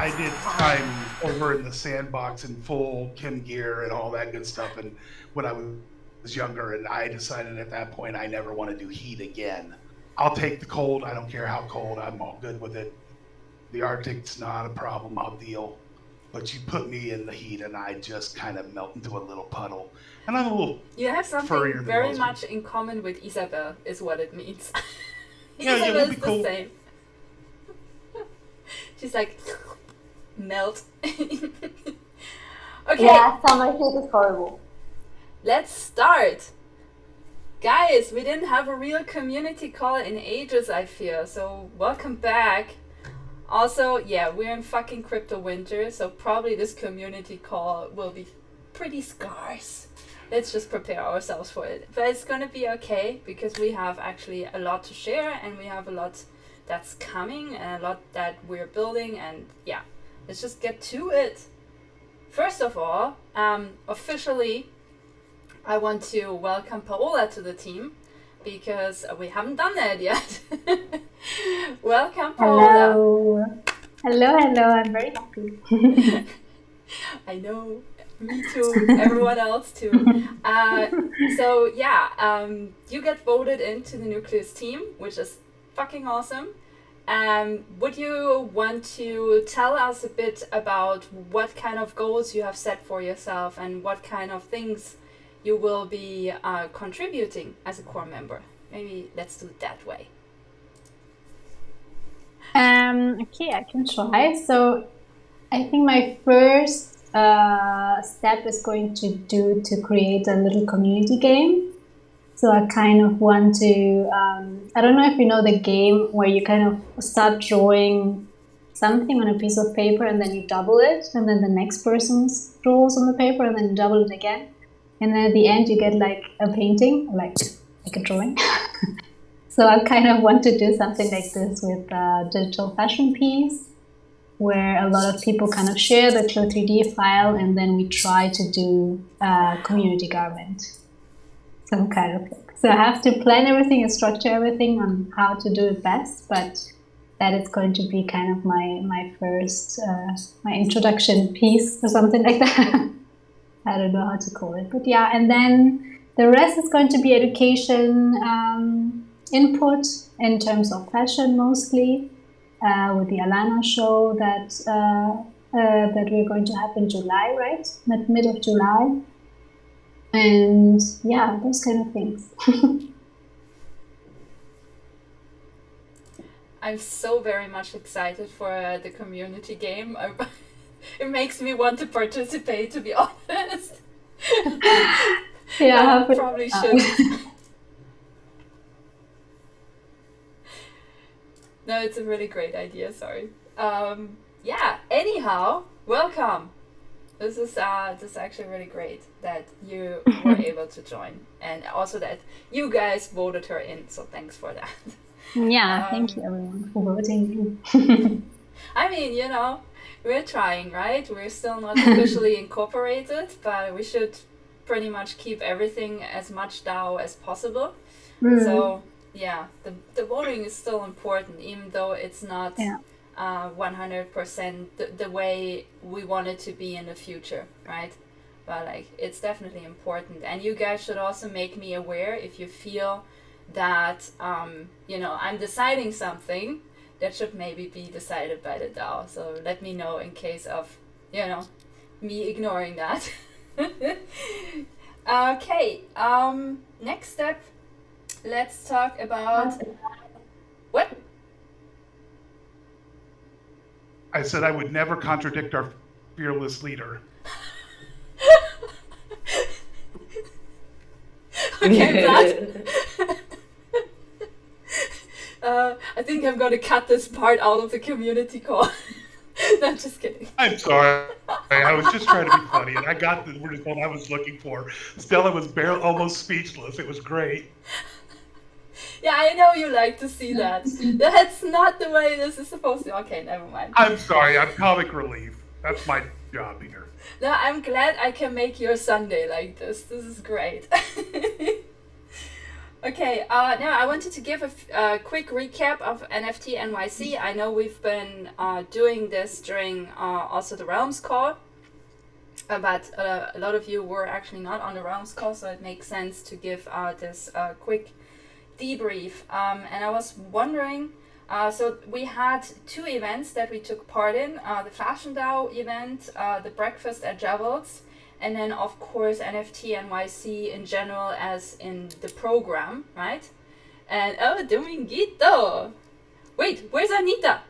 I did time over in the sandbox in full Kim gear and all that good stuff, and when I was younger, and I decided at that point I never want to do heat again. I'll take the cold. I don't care how cold. I'm all good with it. The Arctic's not a problem. I'll deal. But you put me in the heat, and I just kind of melt into a little puddle. And I'm a little You have something furrier than very most much in common with Isabel, is what it means. Yeah, Isabel we'll is be the cool. same. She's like, melt. Okay, Yeah, summer heat is horrible. let's start. Guys, we didn't have a real community call in ages, I feel, so welcome back. Also, yeah, we're in fucking crypto winter, so probably this community call will be pretty scarce. Let's just prepare ourselves for it. But it's gonna be okay because we have actually a lot to share and we have a lot that's coming and a lot that we're building, and yeah, let's just get to it. First of all, officially, I want to welcome Paola to the team because we haven't done that yet. Welcome, Paola. Hello. Hello, I'm very happy. I know, me too, everyone else too. So yeah, you get voted into the Nucleus team, which is fucking awesome. Would you want to tell us a bit about what kind of goals you have set for yourself and what kind of things you will be contributing as a core member? Maybe let's do it that way. Okay, I can try. So I think my first step is going to create a little community game. So I kind of want to, I don't know if you know the game where you kind of start drawing something on a piece of paper and then you double it, and then the next person draws on the paper and then you double it again. And then at the end you get like a painting, like a drawing. So I kind of want to do something like this with a digital fashion piece, where a lot of people kind of share the Clo 3D file and then we try to do a community garment. Some kind of thing. So I have to plan everything and structure everything on how to do it best, but that is going to be kind of my first, my introduction piece or something like that. I don't know how to call it, but yeah. And then the rest is going to be education, input in terms of fashion mostly, with the Alana show that we're going to have in July, right? Mid of July. And yeah, those kind of things. I'm so very much excited for the community game. It makes me want to participate, to be honest. Yeah, I probably should. No, it's a really great idea, sorry. Yeah, anyhow, welcome. This is actually really great that you were able to join, and also that you guys voted her in, so thanks for that. Yeah, thank you everyone for voting. I mean, you know, we're trying, right? We're still not officially incorporated, but we should pretty much keep everything as much DAO as possible. So yeah, the voting is still important, even though it's not 100% the way we want it to be in the future, right? But like, it's definitely important, and you guys should also make me aware if you feel that you know, I'm deciding something that should maybe be decided by the DAO. So let me know in case of, you know, me ignoring that. Okay, next step, let's talk about what? I said I would never contradict our fearless leader. Okay, that. I think I'm gonna cut this part out of the community call. No, I'm just kidding. I'm sorry. I was just trying to be funny, and I got the result I was looking for. Stella was barely, almost speechless. It was great. Yeah, I know you like to see that. That's not the way this is supposed to. Okay, never mind. I'm sorry. I'm comic relief. That's my job here. No, I'm glad I can make your Sunday like this. This is great. Okay, now I wanted to give a quick recap of Nftnyc. I know we've been doing this during also the Realms call, but a lot of you were actually not on the Realms call, so it makes sense to give this quick debrief. And I was wondering, so we had 2 events that we took part in, the Fashion DAO event, the Breakfast at Javels, and then of course Nftnyc in general as in the program, right? And oh, Dominguito! Wait, where's Anita?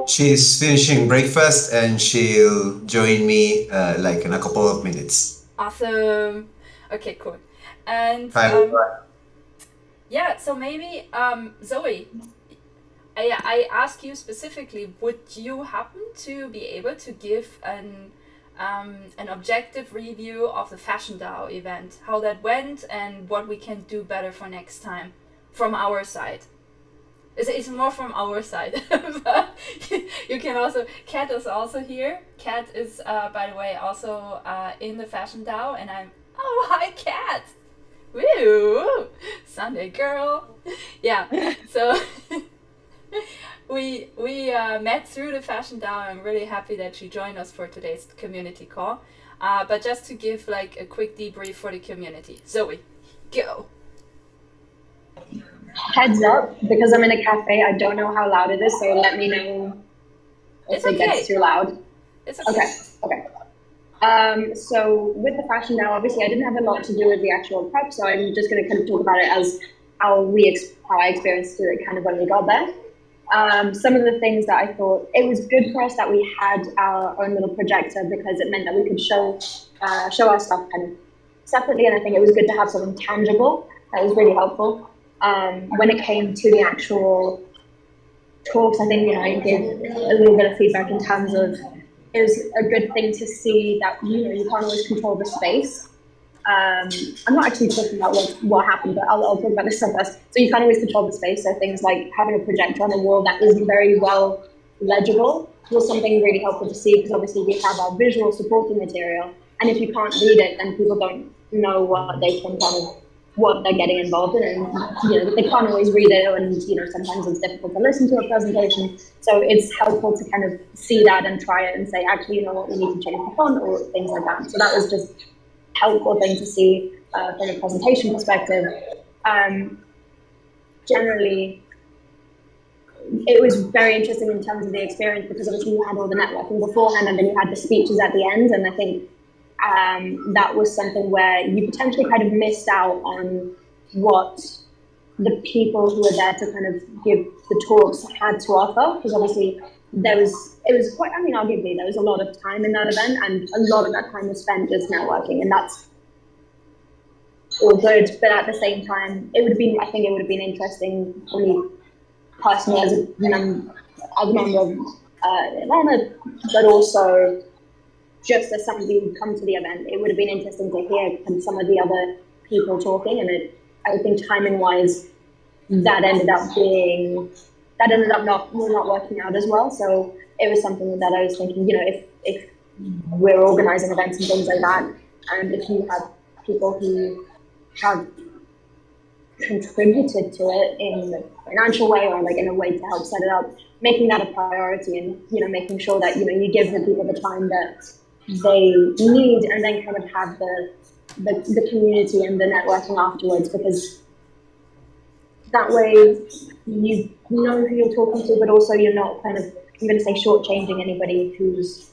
She's finishing breakfast and she'll join me like in a couple of minutes. Awesome. Okay, cool. And Hi, everyone. yeah, so maybe Zoe, I ask you specifically, would you happen to be able to give an objective review of the Fashion DAO event, how that went and what we can do better for next time from our side? It's more from our side, but you can also, Kat is also here. Kat is, by the way, also in the Fashion DAO, and oh, hi Kat! Woo! Sunday girl! Yeah, so we met through the Fashion DAO. I'm really happy that she joined us for today's community call. But just to give like a quick debrief for the community. Zoe, go! Heads up, because I'm in a cafe, I don't know how loud it is, so let me know if it gets too loud. It's okay. Okay. So with the Fashion DAO, obviously I didn't have a lot to do with the actual prep, so I'm just going to kind of talk about it as how I experienced it kind of when we got there. Some of the things that I thought, it was good for us that we had our own little projector because it meant that we could show our stuff kind of separately, and I think it was good to have something tangible. That was really helpful. When it came to the actual talks, I think, I gave a little bit of feedback in terms of it was a good thing to see that, you can't always control the space. I'm not actually talking about what happened, but I'll talk about this stuff first. So you can't always control the space. So things like having a projector on the wall that isn't very well legible was something really helpful to see, because obviously we have our visual supporting material. And if you can't read it, then people don't know what they're getting involved in, and they can't always read it, and sometimes it's difficult to listen to a presentation. So it's helpful to kind of see that and try it and say, actually, what, we need to change the font or things like that. So that was just a helpful thing to see from a presentation perspective. Generally, it was very interesting in terms of the experience, because obviously you had all the networking beforehand and then you had the speeches at the end, and I think that was something where you potentially kind of missed out on what the people who were there to kind of give the talks had to offer, because obviously it was quite, arguably there was a lot of time in that event, and a lot of that time was spent just networking, and that's all good. But at the same time, I think it would have been interesting for me personally as a member of Alana, but also just as somebody who'd come to the event, it would have been interesting to hear from some of the other people talking. And I think timing-wise, that ended up not working out as well. So it was something that I was thinking, if we're organizing events and things like that, and if you have people who have contributed to it in a financial way or like in a way to help set it up, making that a priority, and making sure that you give the people the time that they need, and then kind of have the community and the networking afterwards, because that way you know who you're talking to, but also you're not kind of, I'm going to say, shortchanging anybody who's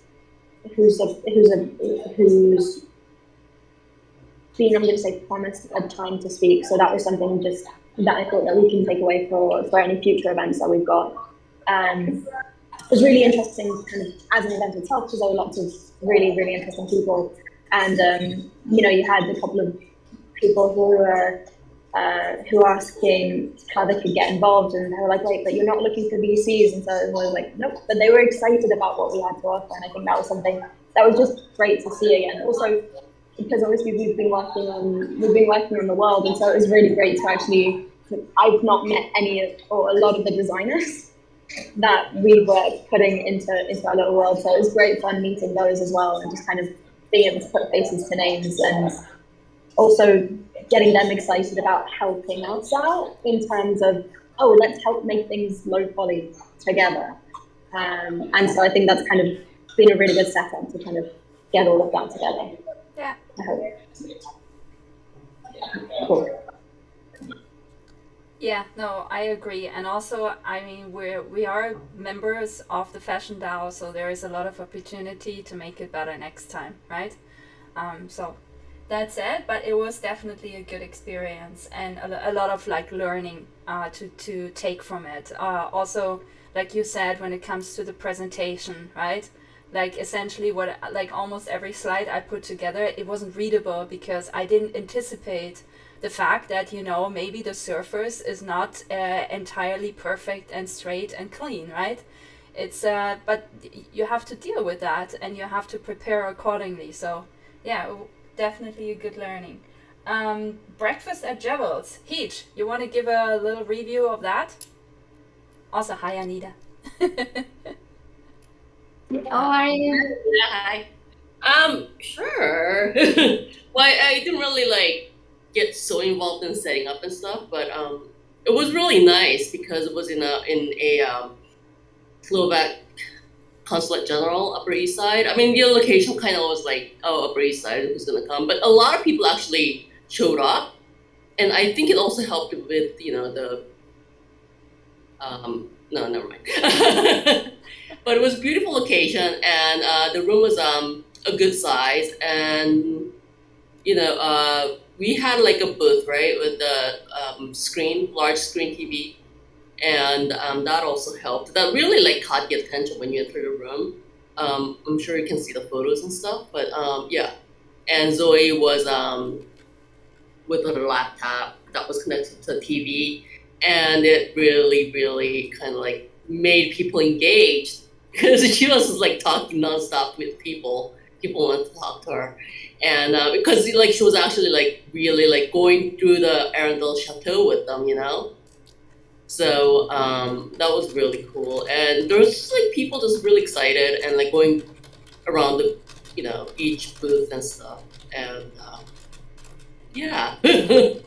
been, I'm going to say, promised a time to speak. So that was something just that I thought that we can take away for any future events that we've got. It was really interesting kind of as an event itself, because there were lots of really, really interesting people. And, you had a couple of people who were asking how they could get involved, and they were like, wait, but you're not looking for VCs? And so I was like, nope, but they were excited about what we had to offer. And I think that was something that was just great to see again. Also, because obviously we've been working on the world, and so it was really great to actually, I've not met any or a lot of the designers that we were putting into our little world. So it was great fun meeting those as well, and just kind of being able to put faces to names and also getting them excited about helping us out in terms of, oh, let's help make things low poly together. And so I think that's kind of been a really good setup to kind of get all of that together. Yeah. I hope. Cool. Yeah, no, I agree. And also, I mean, we are members of the Fashion DAO, so there is a lot of opportunity to make it better next time, right? So that's it. But it was definitely a good experience and a lot of like learning to take from it. Also, like you said, when it comes to the presentation, right? Like essentially what like almost every slide I put together, it wasn't readable because I didn't anticipate the fact that, you know, maybe the surface is not entirely perfect and straight and clean, right? It's but you have to deal with that and you have to prepare accordingly. So yeah, definitely a good learning. Breakfast at Jewels. Heech, you want to give a little review of that? Also, hi Anita. How are you? Yeah, hi. Sure. Well, I didn't really like get so involved in setting up and stuff, but it was really nice because it was in a Slovak Consulate General, Upper East Side. I mean, the location kind of was like, oh, Upper East Side, who's gonna come? But a lot of people actually showed up, and I think it also helped with the no, never mind. But it was a beautiful location, and the room was a good size, and we had like a booth, right, with the large screen TV, and that also helped. That really like caught the attention when you enter the room. I'm sure you can see the photos and stuff, but yeah. And Zoe was with her laptop that was connected to the TV, and it really, really kind of like made people engaged because she was just like talking nonstop with people. People wanted to talk to her, and because like she was actually like really like going through the Arundel Chateau with them, So that was really cool, and there was just like people just really excited and like going around the each booth and stuff, and yeah. I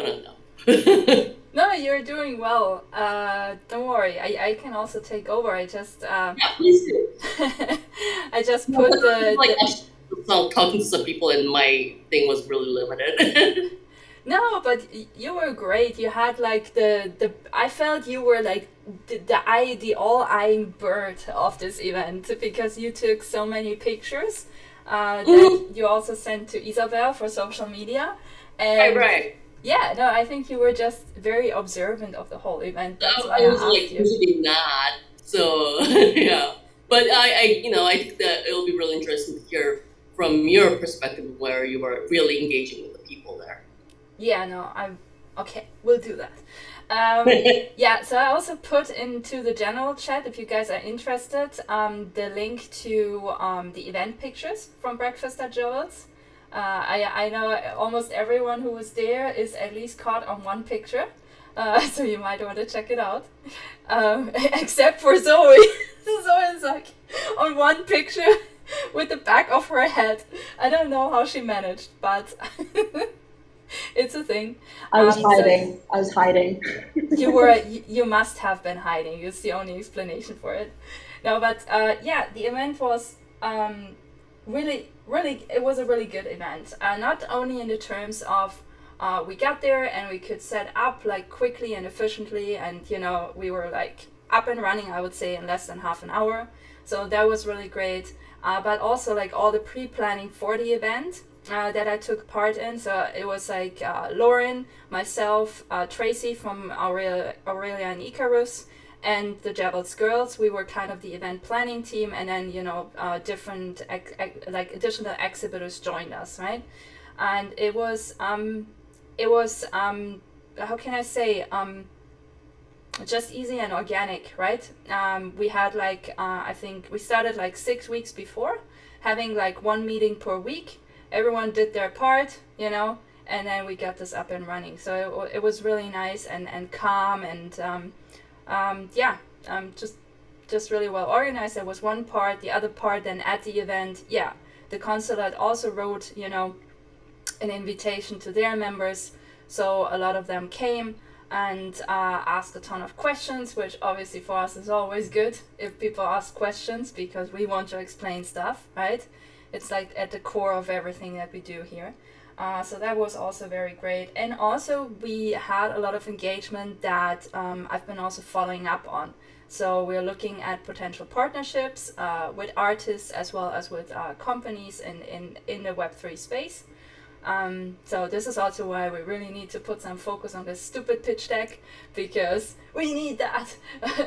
don't know. No, you're doing well. Don't worry. I can also take over. I just Yeah, please do. I just put Like talking to some people, and my thing was really limited. No, but you were great. You had like the I felt you were like the all-eyeing bird of this event because you took so many pictures that you also sent to Isabel for social media. And right. yeah, no, I think you were just very observant of the whole event. That's why I was I asked like you. usually not. So yeah, but I think that it'll be really interesting to hear from your perspective where you were really engaging with the people there. Yeah, no, okay, we'll do that. Yeah, so I also put into the general chat, if you guys are interested, the link to the event pictures from Breakfast at Joel's. I know almost everyone who was there is at least caught on one picture, so you might want to check it out. Except for Zoe. Zoe's like on one picture with the back of her head. I don't know how she managed, but it's a thing. I was hiding. I was hiding. You must have been hiding. It's the only explanation for it. No, but yeah, the event was really, it was a really good event. Not only in the terms of we got there and we could set up like quickly and efficiently, and we were like up and running, I would say, in less than half an hour. So that was really great. But also like all the pre-planning for the event that I took part in. So it was like Lauren, myself, Tracy from Aurelia and Icarus, and the Jebels girls. We were kind of the event planning team, and then different like additional exhibitors joined us, right? And it was how can I say, just easy and organic, right? We had like I think we started like 6 weeks before, having like one meeting per week. Everyone did their part, and then we got this up and running. So it was really nice and calm, and just really well organized. There was one part, the other part then at the event, the consulate also wrote, an invitation to their members. So a lot of them came and asked a ton of questions, which obviously for us is always good if people ask questions, because we want to explain stuff, right? It's like at the core of everything that we do here. So that was also very great. And also we had a lot of engagement that I've been also following up on. So we're looking at potential partnerships with artists as well as with companies in the Web3 space. So this is also why we really need to put some focus on this stupid pitch deck, because we need that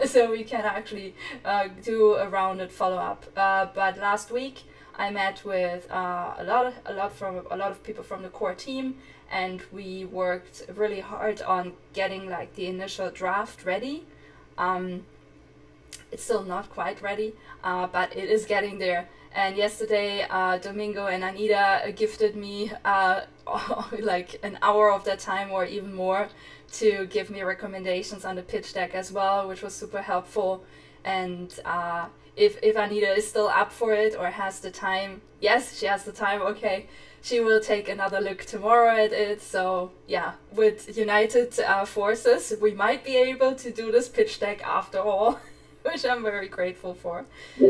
so we can actually do a rounded follow-up. But last week I met with a lot of people from the core team, and we worked really hard on getting like the initial draft ready. It's still not quite ready, but it is getting there. And yesterday, Domingo and Anita gifted me like an hour of their time or even more to give me recommendations on the pitch deck as well, which was super helpful. And if Anita is still up for it or has the time, yes, she has the time, okay, she will take another look tomorrow at it. So yeah, with united forces, we might be able to do this pitch deck after all, which I'm very grateful for.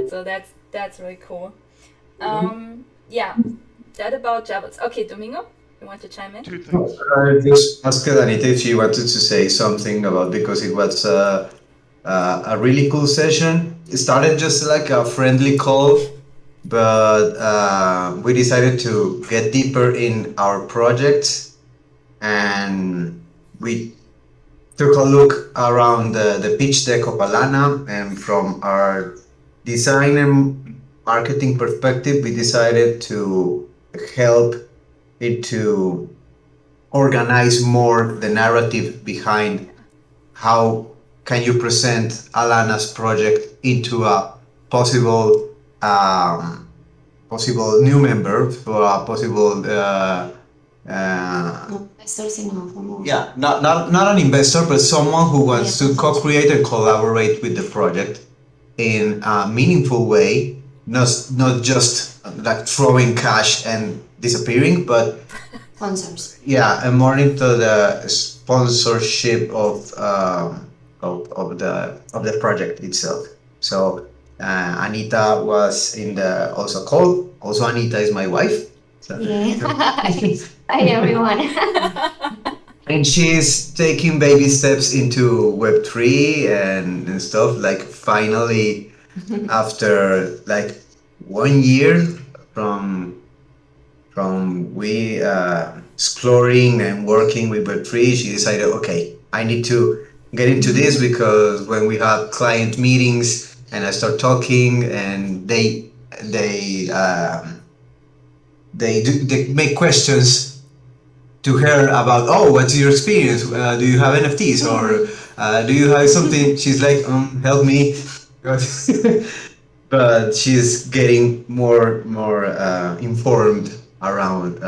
So that's really cool. Yeah, that about Jabbels. Okay, Domingo, you want to chime in? Two things. I just asked Anita if she wanted to say something about, because it was a really cool session. It started just like a friendly call, but we decided to get deeper in our project, and we took a look around the pitch deck of Alana, and from our design and marketing perspective, we decided to help it to organize more the narrative behind how can you present Alana's project into a possible new member, for a possible not an investor, but someone who wants to co-create and collaborate with the project in a meaningful way, not just like throwing cash and disappearing, but sponsors. Yeah, and more into the sponsorship of the project itself. So Anita was in the also call. Also, Anita is my wife. So. Yeah. Hi everyone. And she's taking baby steps into Web3 and stuff. Like finally, after like 1 year from we exploring and working with Web3, she decided, okay, I need to get into this, because when we have client meetings and I start talking, and they make questions to her about, oh, what's your experience? Do you have NFTs, or do you have something? She's like, help me. But she's getting more informed around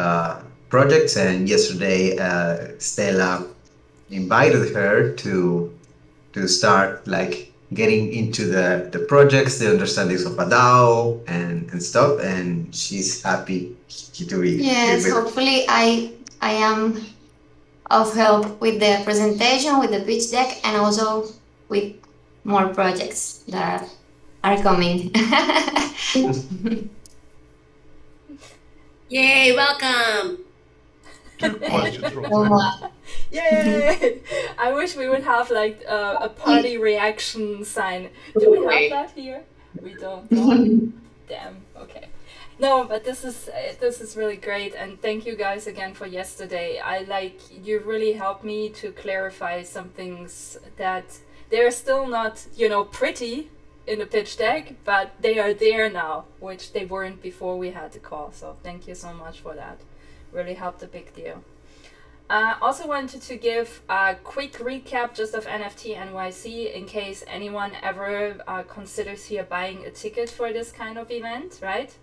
projects. And yesterday, Stella invited her to start like getting into the projects, the understandings of a DAO and stuff. And she's happy to be. Yes, hopefully I am of help with the presentation, with the pitch deck, and also with more projects that are coming. Yay, welcome! Two questions real quick. Yay! I wish we would have like a party reaction sign. Do we have that here? We don't. No? Damn. Okay. No, but this is really great, and thank you guys again for yesterday. You really helped me to clarify some things that they're still not, pretty in the pitch deck, but they are there now, which they weren't before we had the call. So thank you so much for that. Really helped a big deal. Also wanted to give a quick recap just of Nftnyc in case anyone ever considers here buying a ticket for this kind of event, right?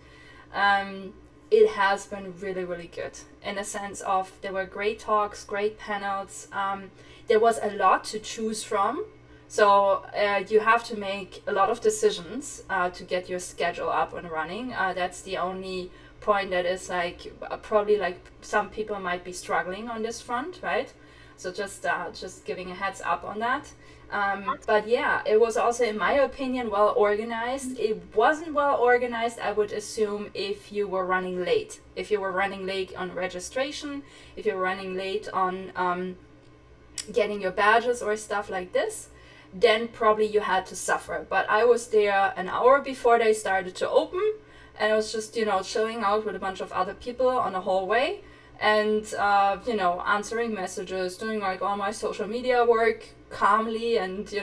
It has been really, really good in the sense of there were great talks, great panels. There was a lot to choose from. So you have to make a lot of decisions to get your schedule up and running. That's the only point that is like probably like some people might be struggling on this front, right? So just giving a heads up on that. But yeah, it was also, in my opinion, well organized. It wasn't well organized, I would assume, if you were running late. If you were running late on registration, if you were running late on getting your badges or stuff like this, then probably you had to suffer. But I was there an hour before they started to open, and I was just, chilling out with a bunch of other people on a hallway, and answering messages, doing like all my social media work calmly, and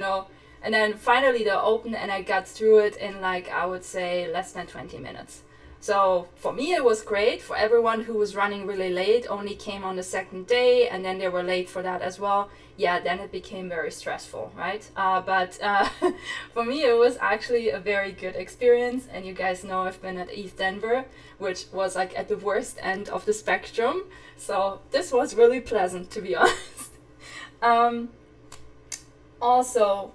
and then finally they opened, and I got through it in like, I would say, less than 20 minutes. So for me it was great. For everyone who was running really late, only came on the second day, and then they were late for that as well, yeah, then it became very stressful, right? But for me it was actually a very good experience. And you guys know I've been at ETH Denver, which was like at the worst end of the spectrum, so this was really pleasant, to be honest. Also,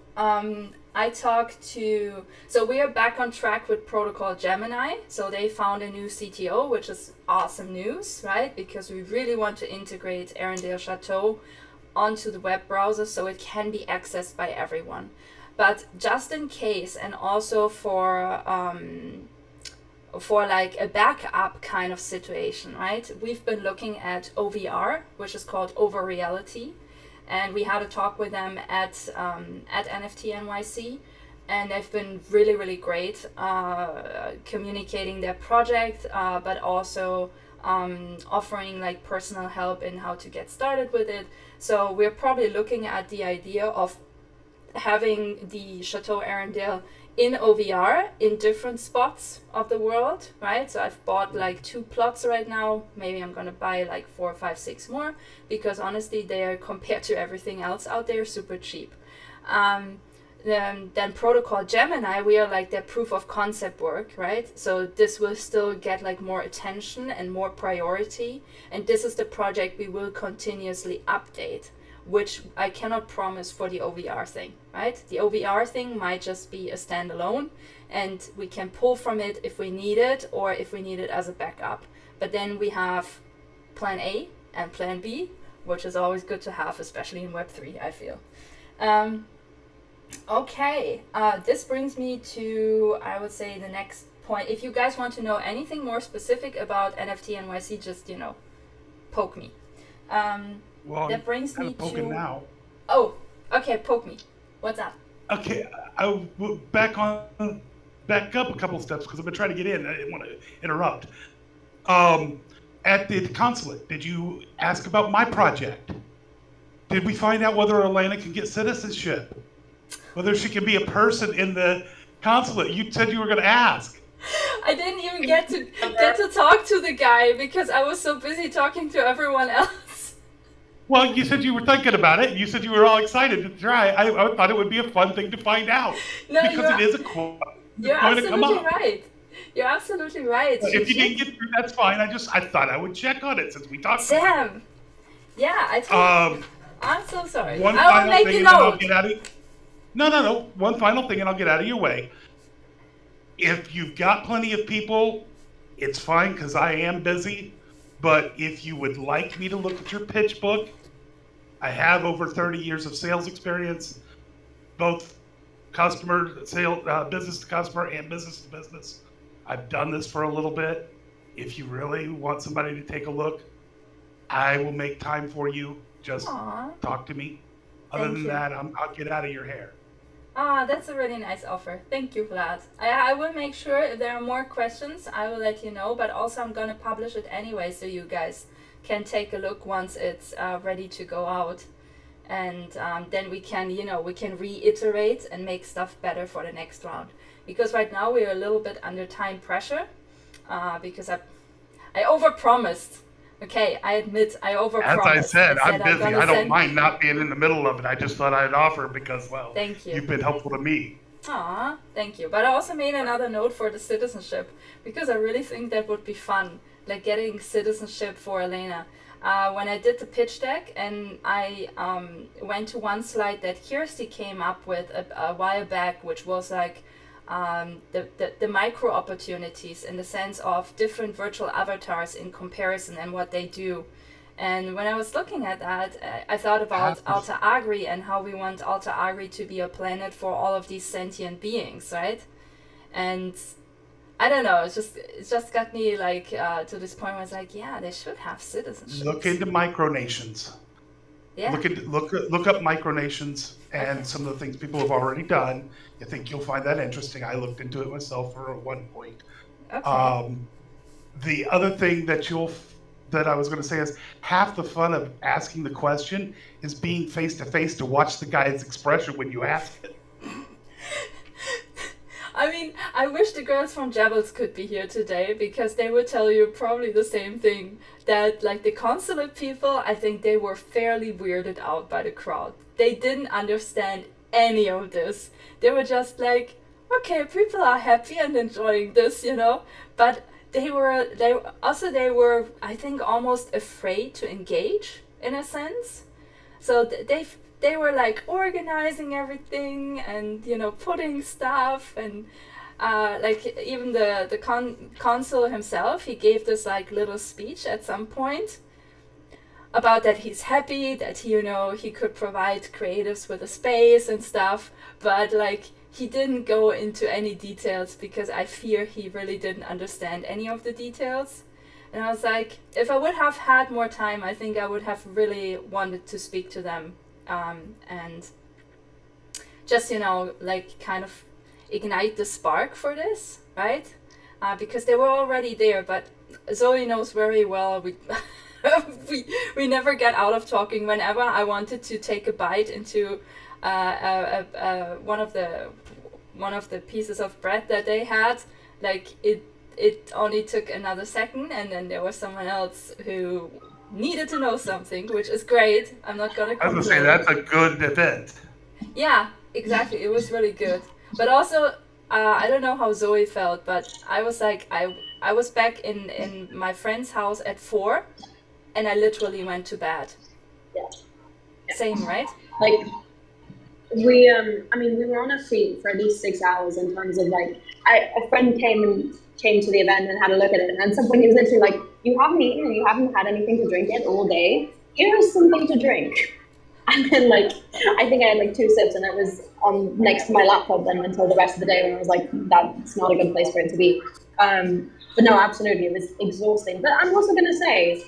I talked to, so we are back on track with Protocol Gemini. So they found a new CTO, which is awesome news, right? Because we really want to integrate Arendelle Chateau onto the web browser so it can be accessed by everyone. But just in case, and also for like a backup kind of situation, right? We've been looking at OVR, which is called Over Reality. And we had a talk with them at Nftnyc, and they've been really, really great communicating their project, but also offering like personal help in how to get started with it. So we're probably looking at the idea of having the Chateau Arendelle in OVR in different spots of the world, right? So I've bought like 2 plots right now. Maybe I'm gonna buy like 4, 5, 6 more, because honestly they are, compared to everything else out there, super cheap. Then Protocol Gemini, we are like their proof of concept work, right? So this will still get like more attention and more priority, and this is the project we will continuously update, which I cannot promise for the OVR thing, right? The OVR thing might just be a standalone, and we can pull from it if we need it, or if we need it as a backup. But then we have plan A and plan B, which is always good to have, especially in Web3, I feel. Okay, this brings me to, I would say, the next point. If you guys want to know anything more specific about Nftnyc, just, poke me. Well, that brings me poking to now. Oh, okay, poke me. What's up? Okay, I will back up a couple steps because I've been trying to get in. I didn't want to interrupt. At the consulate, did you ask about my project? Did we find out whether Alana can get citizenship? Whether she can be a person in the consulate? You said you were going to ask. I didn't even get to talk to the guy because I was so busy talking to everyone else. Well, you said you were thinking about it. You said you were all excited to try. I thought it would be a fun thing to find out. No, because it is a quote. You're absolutely right. You're absolutely right. If you didn't get through, that's fine. I thought I would check on it since we talked about it. Sam. Yeah, I told you. I'm so sorry. One I will final make thing a and then I'll note. get out of No. One final thing and I'll get out of your way. If you've got plenty of people, it's fine because I am busy. But if you would like me to look at your pitch book, I have over 30 years of sales experience, both business to customer and business to business. I've done this for a little bit. If you really want somebody to take a look, I will make time for you. Just talk to me. Other than that, I'll get out of your hair. That's a really nice offer. Thank you, Vlad. I will make sure if there are more questions, I will let you know. But also I'm going to publish it anyway, so you guys can take a look once it's ready to go out. And then we can, we can reiterate and make stuff better for the next round. Because right now we're a little bit under time pressure because I overpromised. Okay, I admit I overpromised. As I said, I'm busy. I don't send... mind not being in the middle of it. I just thought I'd offer because, well, thank you. You've been helpful to me. Aw, thank you. But I also made another note for the citizenship because I really think that would be fun, like getting citizenship for Alana. when I did the pitch deck, and I went to one slide that Kirsty came up with a while back, which was like the micro opportunities in the sense of different virtual avatars in comparison and what they do. And when I was looking at that, I thought about Alta Agri and how we want Alta Agri to be a planet for all of these sentient beings, right? And I don't know, it's just got me like to this point where it's like, yeah, they should have citizenship. Look into micronations. Yeah. Look up micronations and some of the things people have already done. I think you'll find that interesting. I looked into it myself for one point. Okay. The other thing that I was going to say is half the fun of asking the question is being face to face to watch the guy's expression when you ask it. I mean, I wish the girls from Jebels could be here today, because they would tell you probably the same thing, that like the consulate people, I think they were fairly weirded out by the crowd. They didn't understand any of this. They were just like, okay, people are happy and enjoying this, you know, but they were, I think, almost afraid to engage in a sense. So they were like organizing everything and, you know, putting stuff, and like even the consul himself, he gave this like little speech at some point about that he's happy that he, you know, he could provide creatives with a space and stuff, but like he didn't go into any details because I fear he really didn't understand any of the details. And I was like, if I would have had more time, I think I would have really wanted to speak to them. And just, you know, like kind of ignite the spark for this, right? Because they were already there, but Zoe knows very well we never get out of talking. Whenever I wanted to take a bite into one of the pieces of bread that they had, like it only took another second, and then there was someone else who needed to know something, which is great. I'm not gonna complain. I was gonna say, that's a good event. Yeah, exactly. It was really good. But also, I don't know how Zoe felt, but I was like, I was back in my friend's house at 4, and I literally went to bed. Yeah. Same, right? Like, we were on our feet for at least 6 hours in terms of like, a friend came to the event and had a look at it, and at some point he was literally like, you haven't eaten and you haven't had anything to drink yet all day. Here is something to drink. And then like, I think I had like 2 sips, and it was on next to my laptop then until the rest of the day, when I was like, that's not a good place for it to be. But no, absolutely, it was exhausting. But I'm also gonna say,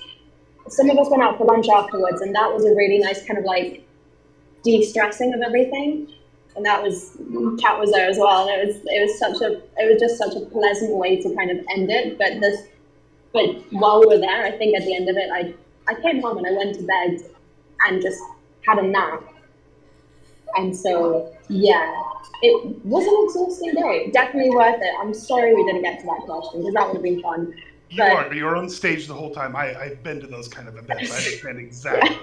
some of us went out for lunch afterwards, and that was a really nice kind of like de-stressing of everything. And that was, Kat was there as well, and it was just such a pleasant way to kind of end it. But while we were there, I think at the end of it, I came home and I went to bed and just had a nap. And so, yeah, it was an exhausting day. Definitely worth it. I'm sorry we didn't get to that question, because that would have been fun. You're on stage the whole time. I've been to those kind of events. I understand exactly.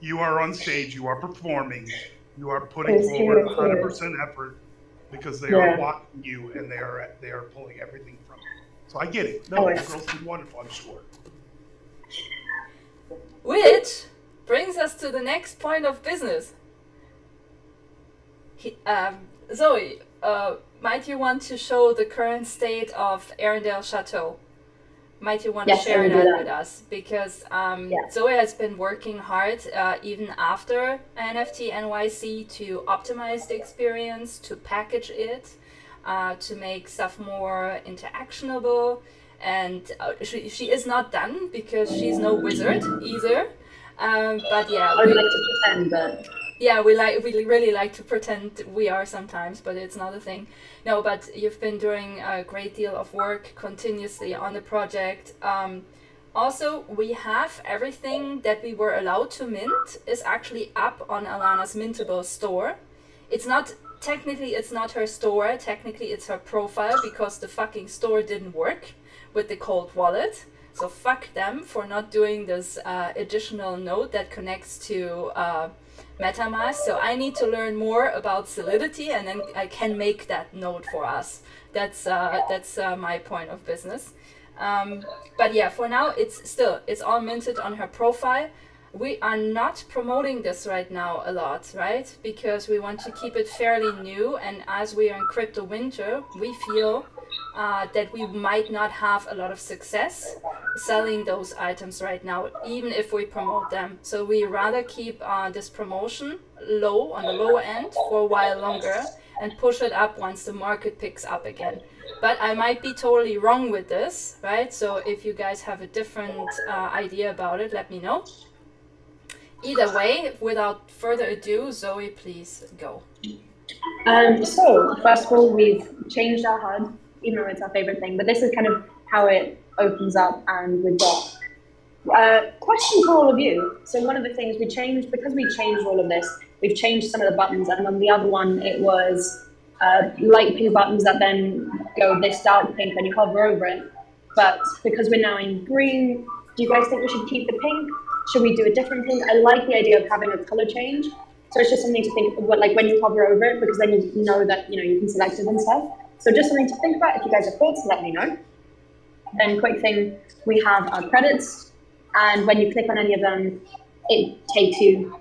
You are on stage. You are performing. You are putting forward 100% effort, because they are watching you, and they are pulling everything from you. So I get it. No, the girls did wonderful, I'm sure. Which brings us to the next point of business. Zoe, might you want to show the current state of Arendelle Chateau? Might you want to share that with us? Because Zoe has been working hard even after Nftnyc to optimize the experience, to package it, to make stuff more interactionable. And she is not done, because she's no wizard either. But yeah, I'd like to pretend that. Yeah, we really like to pretend we are sometimes, but it's not a thing. No, but you've been doing a great deal of work continuously on the project. Also, we have everything that we were allowed to mint is actually up on Alana's Mintable store. It's not her store, technically it's her profile, because the fucking store didn't work with the cold wallet. So fuck them for not doing this additional node that connects to MetaMask. So I need to learn more about Solidity, and then I can make that node for us. That's my point of business. But yeah, for now it's all minted on her profile. We are not promoting this right now a lot, right? Because we want to keep it fairly new, and as we are in crypto winter, we feel that we might not have a lot of success selling those items right now, even if we promote them. So we rather keep this promotion low, on the lower end, for a while longer, and push it up once the market picks up again. But I might be totally wrong with this, right? So if you guys have a different idea about it, let me know. Either way, without further ado, Zoe, please go. So, first of all, we've changed our HUD, even though it's our favorite thing, but this is kind of how it opens up, and we've got a question for all of you. So one of the things we changed, because we changed all of this, we've changed some of the buttons, and on the other one, it was light pink buttons that then go this dark pink when you hover over it. But because we're now in green, do you guys think we should keep the pink? Should we do a different pink? I like the idea of having a color change. So it's just something to think of, like when you hover over it, because then you know that you can select it and stuff. So just something to think about. If you guys have thoughts, let me know. Then quick thing, we have our credits, and when you click on any of them, it takes you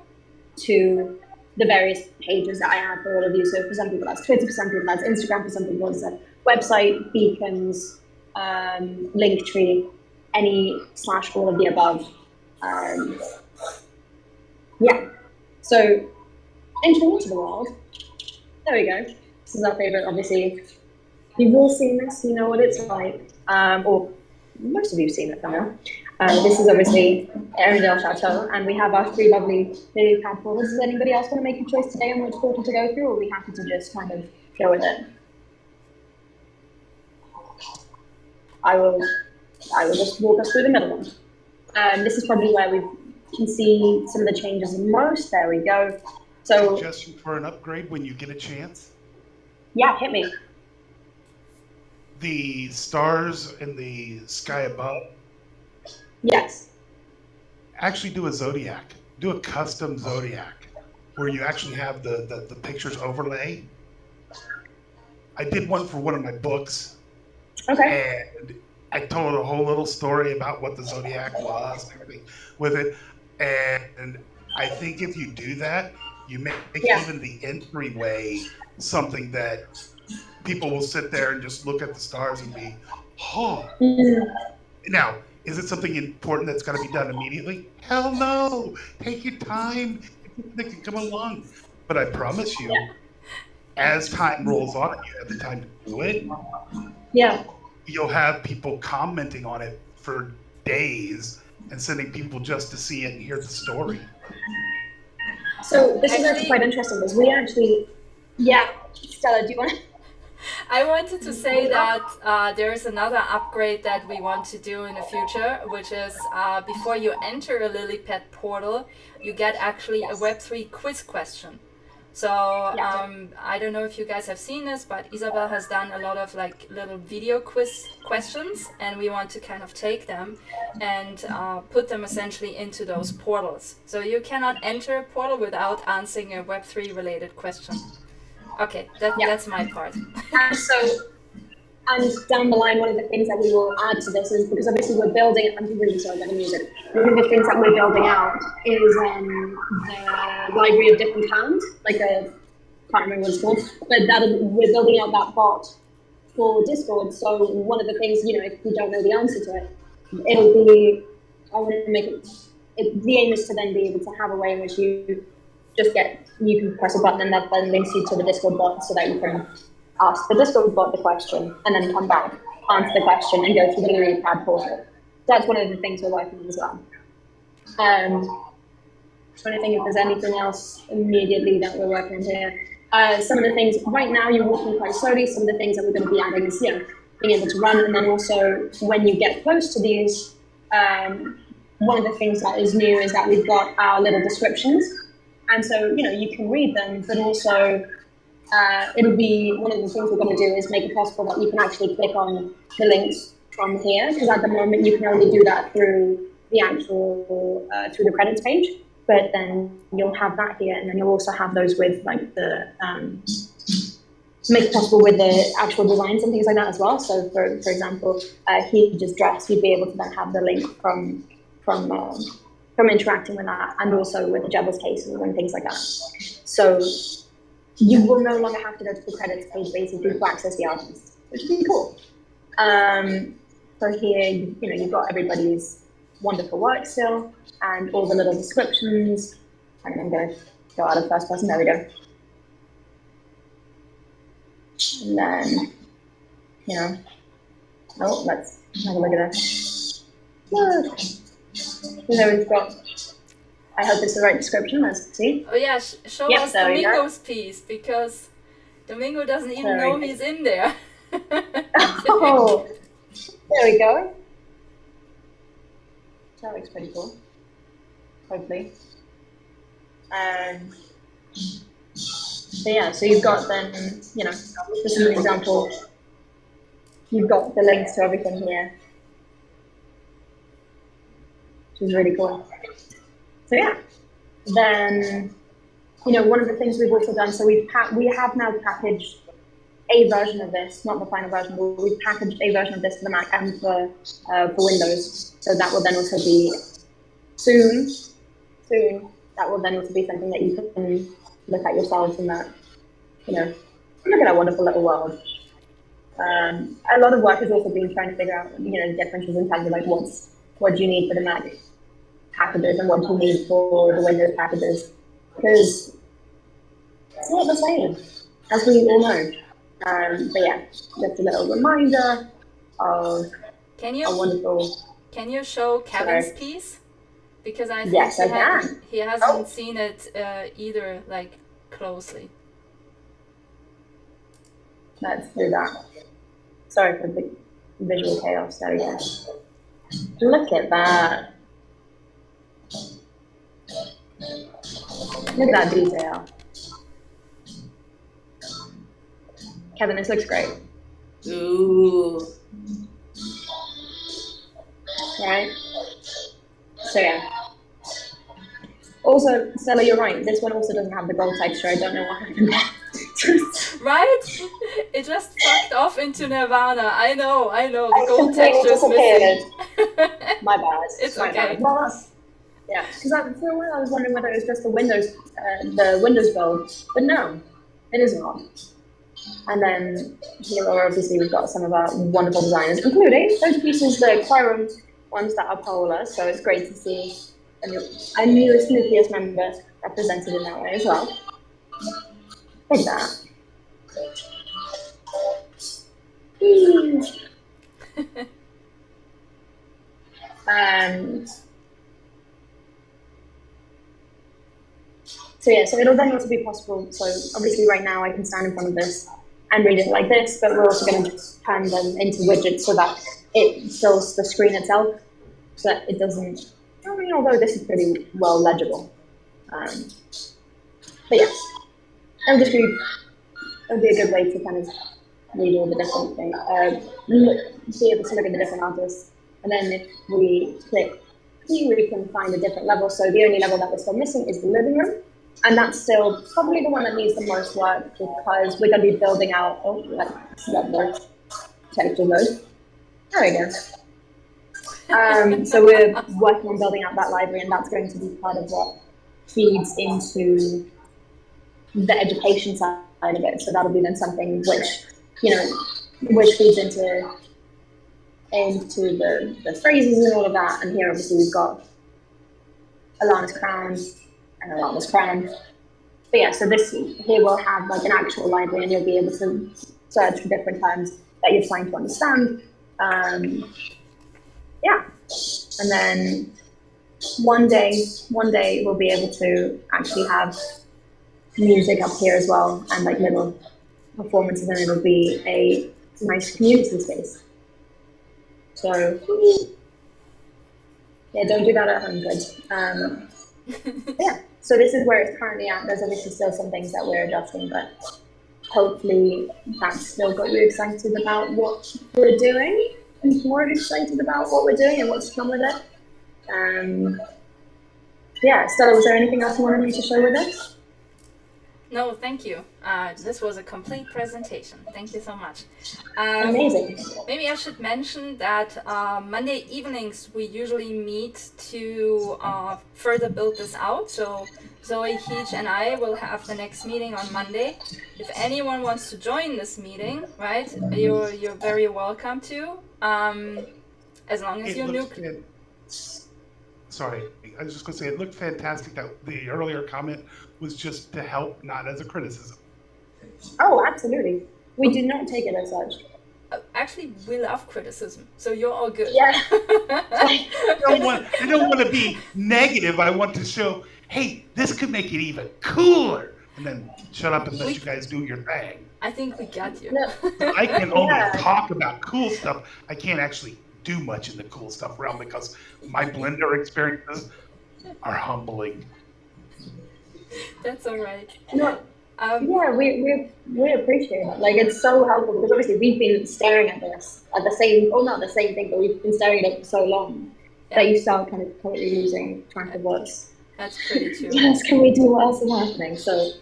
to the various pages that I have for all of you. So for some people that's Twitter, for some people that's Instagram, for some people it's a website, beacons, Linktree, any / all of the above. Yeah, so entering into the world. There we go. This is our favorite, obviously. You've all seen this, you know what it's like. Or most of you have seen it by now. This is obviously Arendelle Chateau, and we have our 3 lovely lily pad portals. Does anybody else want to make a choice today on which portal to go through, or are we happy to just kind of go with it? I will just walk us through the middle one. This is probably where we can see some of the changes the most. There we go. So, suggestion for an upgrade when you get a chance? Yeah, hit me. The stars in the sky above. Yes. Actually do a zodiac. Do a custom zodiac where you actually have the pictures overlay. I did one for one of my books. Okay. And I told a whole little story about what the zodiac was and everything with it. And I think if you do that, you make even the entryway something that people will sit there and just look at the stars and be, oh. Now, is it something important that's got to be done immediately? Hell no. Take your time. They can come along. But I promise you, as time rolls on and you have the time to do it, you'll have people commenting on it for days and sending people just to see it and hear the story. So this is actually quite interesting because we actually, Stella, do you want to? I wanted to say that there's another upgrade that we want to do in the future, which is before you enter a Lilypad portal, you get actually a Web3 quiz question. So I don't know if you guys have seen this, but Isabel has done a lot of like little video quiz questions, and we want to kind of take them and put them essentially into those portals. So you cannot enter a portal without answering a Web3 related question. Okay, that's my part. And down the line, one of the things that we will add to this is, because obviously we're building, I'm really sorry about the music, one of the things that we're building out is the Library of Different Towns, like I can't remember what it's called, but we're building out that bot for Discord. So one of the things, if you don't know the answer to it, it'll be, I want to make it, the aim is to then be able to have a way in which you can press a button and that then links you to the Discord bot so that you can ask the Discord bot the question and then come back, answer the question and go through the Lilypad portal. That's one of the things we're working on as well. Trying to think if there's anything else immediately that we're working on here. Some of the things, right now you're walking quite slowly, some of the things that we're going to be adding is, being able to run, and then also when you get close to these, one of the things that is new is that we've got our little descriptions. And so, you can read them, but also it'll be one of the things we're going to do is make it possible that you can actually click on the links from here, because at the moment you can only do that through the actual, through the credits page. but then you'll have that here, and then you'll also have those with like the to make it possible with the actual designs and things like that as well. So for example, he just dress, you'd be able to then have the link from interacting with that, and also with the Jebel's cases and things like that. So you will no longer have to go to the credits page basically to access the artists, which is really cool. So here, you've got everybody's wonderful work still, and all the little descriptions. And I'm going to go out of first person. There we go. And then, let's have a look at this. Look. So there we've got, I hope it's the right description, let's see. Oh yeah, show us Domingo's piece, because Domingo doesn't even know he's in there. Oh, there we go. That looks pretty cool, hopefully. So yeah, so you've got then, just an example, you've got the links to everything here, which is really cool. So yeah, then, one of the things we've also done, so we have now packaged a version of this, not the final version, but we've packaged a version of this for the Mac and for Windows. So that will then also be soon, that will then also be something that you can look at yourselves and that, look at our wonderful little world. A lot of work has also been trying to figure out, the differences in terms of like what do you need for the Mac packages and what do you need for the Windows packages, because it's not the same, as we all know. But yeah, just a little reminder of a wonderful. Can you show Kevin's piece? Because I think yes, I can. He hasn't seen it either, like, closely. Let's do that. Sorry for the visual chaos. There we go. Look at that. Look at that detail. Kevin, this looks great. Ooh. Right. So yeah. Also, Stella, you're right. This one also doesn't have the gold texture. I don't know what happened there. Right? It just fucked off into Nirvana. I know. The gold texture texture's missing. My bad. It's my okay. bad. Well, yeah, because for a while I was wondering whether it was just the Windows build, but no, it is not. And then here, obviously, we've got some of our wonderful designers, including those pieces, the Quorum ones that are polar. So it's great to see a newest nucleus member represented in that way as well. Like that. So yeah, so it'll then also be possible. So obviously right now I can stand in front of this and read it like this, but we're also going to turn them into widgets so that it fills the screen itself, so that it doesn't, although this is pretty well legible. But yeah, it'll be a good way to kind of read all the different things, be able to look at the different artists, and then if we click P, we can find a different level. So the only level that we're still missing is the living room. And that's still probably the one that needs the most work, because we're going to be building out, the texture mode. There we go. So we're working on building out that library, and that's going to be part of what feeds into the education side of it. So that'll be then something which feeds into the phrases and all of that. And here, obviously, we've got Alana's crown and Alana's crown. But yeah, so this here will have like an actual library, and you'll be able to search for different terms that you're trying to understand. Yeah, and then one day we'll be able to actually have music up here as well, and like little performances, and it'll be a nice community space. So yeah, don't do that at home, good. Yeah, so this is where it's currently at. There's obviously still some things that we're adjusting, but hopefully that's still got you excited about what we're doing, and more excited about what we're doing and what's to come with it. yeah, Stella, was there anything else you wanted me to share with us? No, thank you. This was a complete presentation. Thank you so much. Amazing. Maybe I should mention that Monday evenings we usually meet to further build this out. So Zoe, Heech, and I will have the next meeting on Monday. If anyone wants to join this meeting, right, you're very welcome to. As long as you're new. Sorry, I was just going to say it looked fantastic. That the earlier comment was just to help, not as a criticism. Oh, absolutely. We do not take it as such. Actually, we love criticism, so you're all good. Yeah. I don't want to be negative. I want to show, hey, this could make it even cooler. And then shut up and let you guys do your thing. I think we got you. No. I can only talk about cool stuff. I can't actually do much in the cool stuff realm because my Blender experiences are humbling. That's all right. No. Yeah, we appreciate it. Like, it's so helpful because obviously we've been staring at this at the same, or not the same thing, but we've been staring at it for so long that you start kind of totally losing track of what's. That's pretty true. What else can we do? What else is happening? So,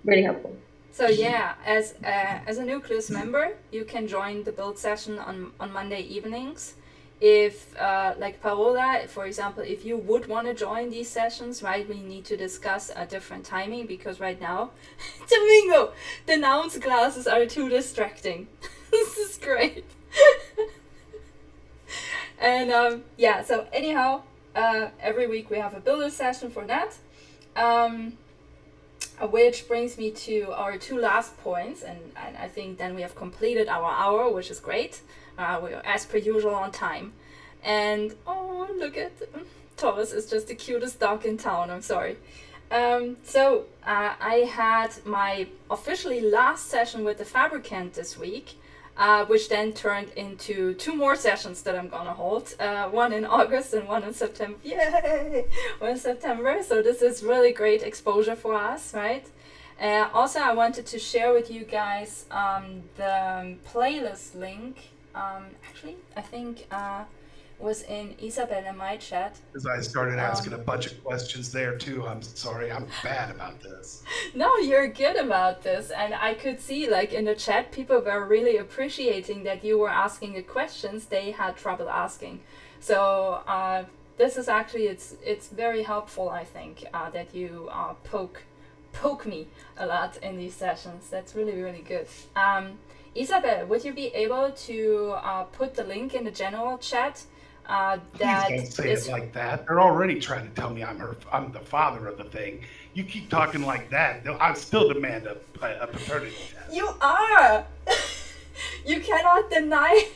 really helpful. So yeah, as a Nucleus member, you can join the build session on Monday evenings. If, like Paola, for example, if you would want to join these sessions, right, we need to discuss a different timing because right now, Domingo, the nouns classes are too distracting. This is great. And yeah, so anyhow, every week we have a builder session for that. Which brings me to our two last points, and I think then we have completed our hour, which is great. We're as per usual on time. And oh, look at Thomas is just the cutest dog in town. I'm sorry. So I had my officially last session with the Fabricant this week, which then turned into two more sessions that I'm gonna hold. One in August and one in September. Yay! One in September. So this is really great exposure for us, right? Also, I wanted to share with you guys the playlist link. Actually, I think was in Isabel and my chat. Because I started asking a bunch of questions there too. I'm sorry, I'm bad about this. No, you're good about this. And I could see, like, in the chat, people were really appreciating that you were asking the questions they had trouble asking. So this is actually, it's very helpful, I think, that you poke me a lot in these sessions. That's really, really good. Isabel, would you be able to put the link in the general chat? Please don't say it like that. They're already trying to tell me I'm the father of the thing. You keep talking like that, I still demand a paternity test. You are. You cannot deny.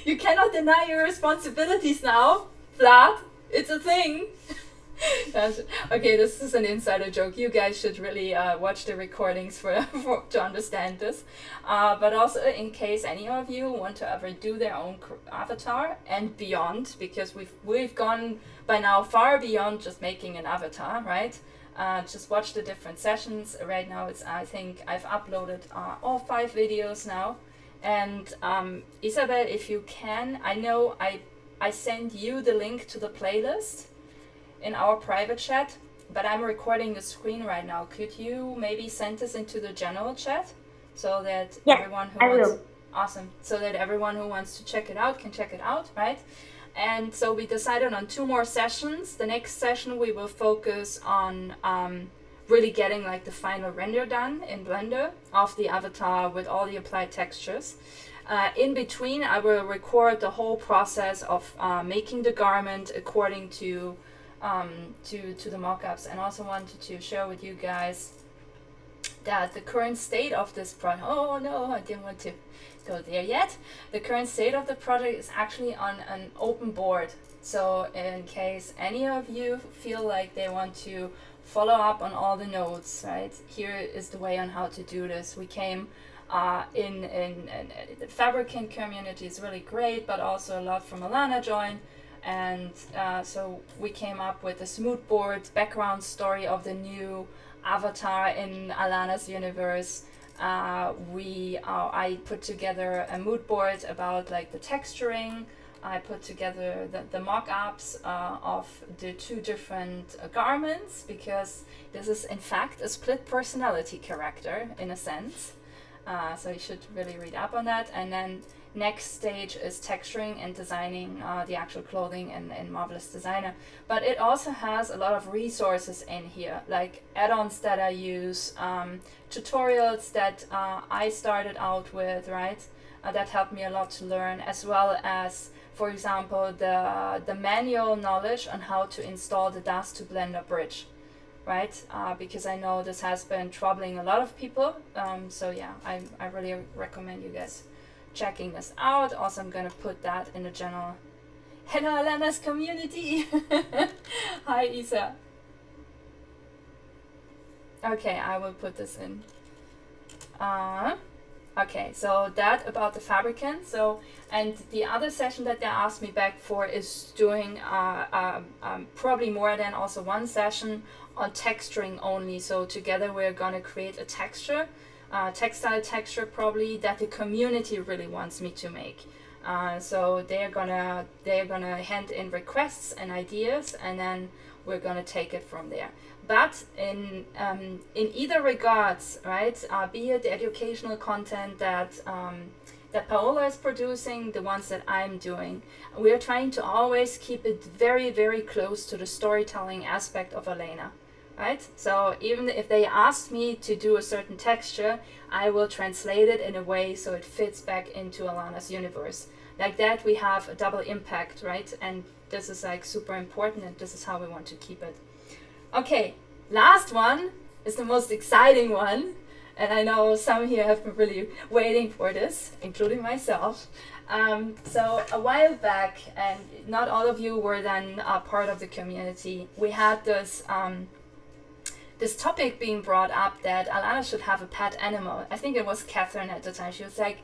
You cannot deny your responsibilities now, Vlad. It's a thing. Okay, this is an insider joke. You guys should really watch the recordings to understand this. But also, in case any of you want to ever do their own avatar and beyond, because we've gone by now far beyond just making an avatar, right? Just watch the different sessions. Right now, I think I've uploaded all 5 videos now. And Isabel, if you can, I know I sent you the link to the playlist in our private chat, but I'm recording the screen right now. Could you maybe send this into the general chat so that everyone who wants, awesome, so that everyone who wants to check it out can check it out, right? And so we decided on 2 more sessions. The next session we will focus on really getting like the final render done in Blender of the avatar with all the applied textures. In between, I will record the whole process of making the garment according to the mockups, and also wanted to share with you guys that the current state of this project, oh no, I didn't want to go there yet. The current state of the project is actually on an open board. So in case any of you feel like they want to follow up on all the nodes, right, here is the way on how to do this. We came in the Fabricant community is really great, but also a lot from Alana joined. And so we came up with a smooth board background story of the new avatar in Alana's universe. I put together a mood board about like the texturing I put together the mock-ups of the two different garments, because this is in fact a split personality character in a sense. So you should really read up on that. And then next stage is texturing and designing the actual clothing in Marvelous Designer. But it also has a lot of resources in here, like add-ons that I use, tutorials that I started out with, right? That helped me a lot to learn, as well as, for example, the manual knowledge on how to install the DAS to Blender bridge, right? Because I know this has been troubling a lot of people. So yeah, I really recommend you guys checking this out. Also, I'm gonna put that in the general Hello Alana's community. Hi Isa. Okay, I will put this in. Okay, so that about the Fabricant. So, and the other session that they asked me back for is doing probably more than also one session on texturing only. So together we're gonna create a texture, textile texture probably, that the community really wants me to make. So they're gonna hand in requests and ideas, and then we're gonna take it from there. But in either regards, right, be it the educational content that Paola is producing, the ones that I'm doing, we're trying to always keep it very, very close to the storytelling aspect of Alana, right? So even if they ask me to do a certain texture, I will translate it in a way so it fits back into Alana's universe. Like that, we have a double impact, right? And this is like super important, and this is how we want to keep it. Okay, last one is the most exciting one, and I know some here have been really waiting for this, including myself. So a while back, and not all of you were then part of the community, we had this this topic being brought up that Alana should have a pet animal. I think it was Catherine at the time. She was like,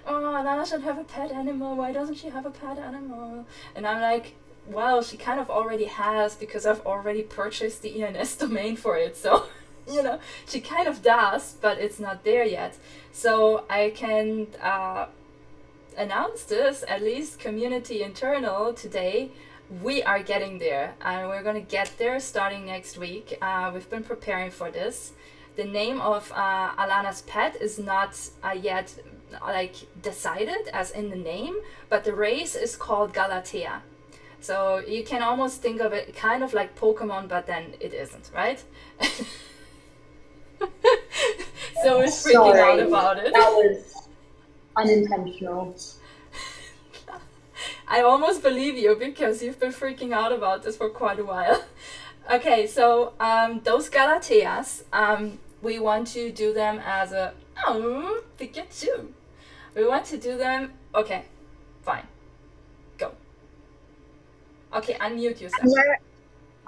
"Oh, Alana should have a pet animal. Why doesn't she have a pet animal?" And I'm like, well, she kind of already has, because I've already purchased the ENS domain for it. So, you know, she kind of does, but it's not there yet. So I can announce this, at least community internal today. We are getting there, and we're going to get there starting next week. We've been preparing for this. The name of Alana's pet is not yet like decided as in the name, but the race is called Galatea. So you can almost think of it kind of like Pokemon, but then it isn't, right? So we're freaking out about it. That was unintentional. I almost believe you, because you've been freaking out about this for quite a while. Okay, so those Galateas, we want to do them as a Pikachu. We want to do them. Okay, fine. Go. Okay, unmute yourself.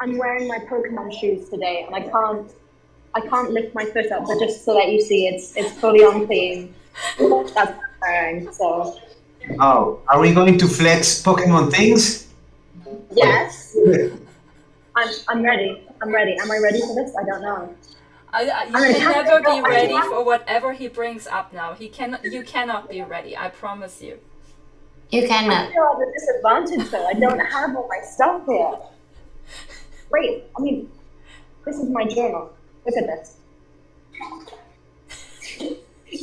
I'm wearing my Pokemon shoes today, and I can't lift my foot up, but just to let you see, it's fully on clean. That's what I'm wearing. So. Oh, are we going to flex Pokemon things? Yes. I'm ready. I'm ready. Am I ready for this? I don't know. You can never be ready for whatever he brings up now. You cannot be ready. I promise you. You cannot. I feel at a disadvantage though. I don't have all my stuff here. Wait, I mean, this is my journal. Look at this.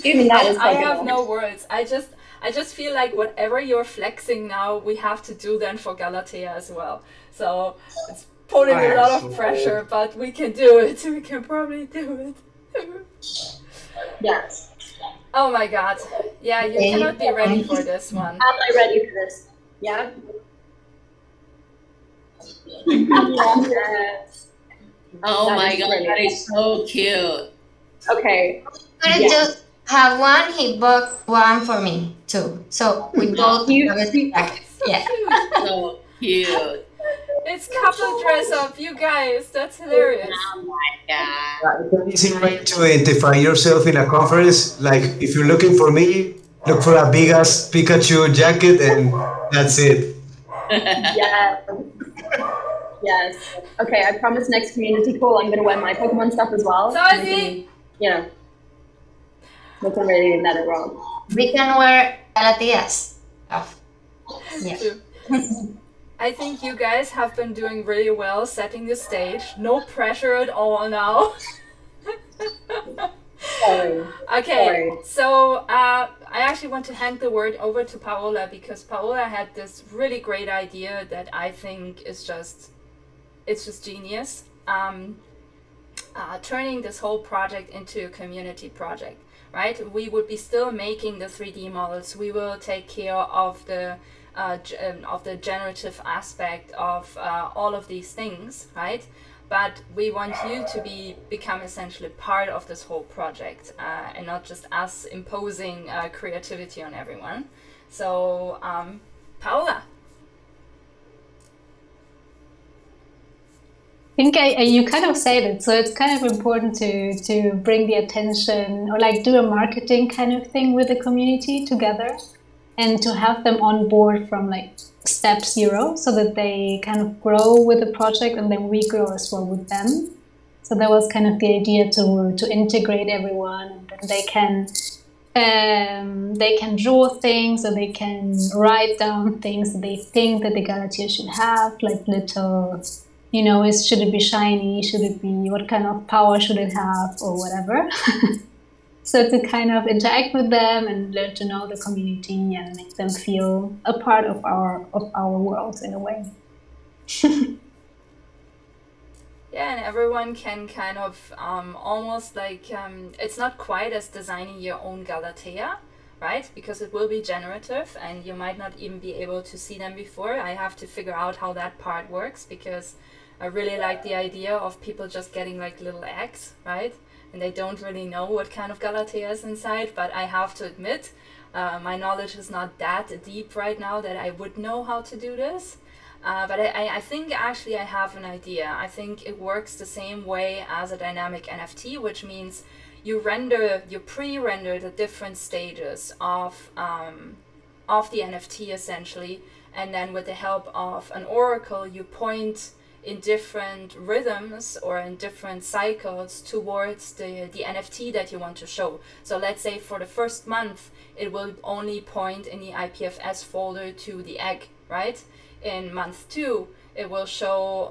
Even that is I have no words. I just feel like whatever you're flexing now, we have to do then for Galatea as well. So it's putting a lot of pressure, but we can do it. We can probably do it. Yes. Oh my god. Yeah, you cannot be ready for this one. Am I ready for this? Yeah? Yes. Oh That my is god, brilliant. that is so cute. Okay. Couldn't just have one, he bought one for me too. So we both have it back. Yeah. So cute. It's couple dress up, you guys. That's hilarious. Oh my god. It's an easy way to identify yourself in a conference. Like, if you're looking for me, look for a big ass Pikachu jacket, and that's it. Yes. Yes. Okay, I promise next community call I'm gonna wear my Pokemon stuff as well. Sozi! You know, we can really let it roll. We can wear Galateas. Yeah. True. I think you guys have been doing really well setting the stage. No pressure at all now. Sorry. Okay, Sorry. so I actually want to hand the word over to Paola because Paola had this really great idea that I think is just genius. Turning this whole project into a community project, right? We would be still making the 3D models. We will take care of the generative aspect of all of these things, right? But we want you to become essentially part of this whole project and not just us imposing creativity on everyone. So, Paola. I think you kind of said it, so it's kind of important to bring the attention or like do a marketing kind of thing with the community together and to have them on board from like step 0 so that they kind of grow with the project and then we grow as well with them. So that was kind of the idea to integrate everyone, and then they can draw things or they can write down things that they think that the Galatea should have, like little, should it be shiny? Should it be, what kind of power should it have or whatever? So to kind of interact with them and learn to know the community and make them feel a part of our world in a way. Yeah, and everyone can kind of almost like, it's not quite as designing your own Galatea, right? Because it will be generative and you might not even be able to see them before. I have to figure out how that part works because I really like the idea of people just getting like little eggs, right? And they don't really know what kind of Galatea is inside, but I have to admit, my knowledge is not that deep right now that I would know how to do this. But I think actually I have an idea. I think it works the same way as a dynamic NFT, which means you pre-render the different stages of the NFT essentially, and then with the help of an oracle, you point in different rhythms or in different cycles towards the NFT that you want to show. So let's say for the first month, it will only point in the IPFS folder to the egg, right? In month 2, it will show,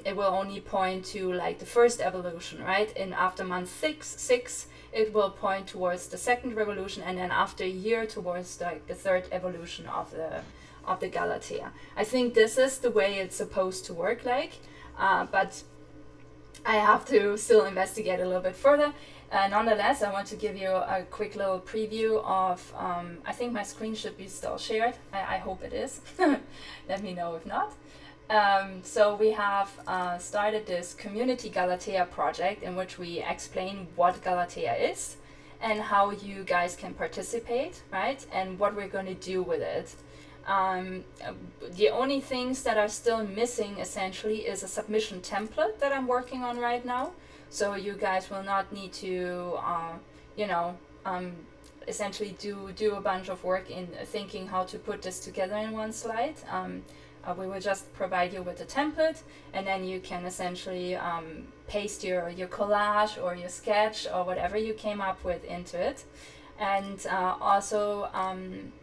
it will only point to like the first evolution, right? And after month 6, it will point towards the second revolution, and then after a year towards like the third evolution of the Galatea. I think this is the way it's supposed to work like, but I have to still investigate a little bit further. Nonetheless, I want to give you a quick little preview of, I think my screen should be still shared. I hope it is. Let me know if not. So we have started this Community Galatea project in which we explain what Galatea is and how you guys can participate, right? And what we're going to do with it. The only things that are still missing essentially is a submission template that I'm working on right now. So you guys will not need to, essentially do a bunch of work in thinking how to put this together in one slide. We will just provide you with a template, and then you can essentially paste your collage or your sketch or whatever you came up with into it. And also, I'm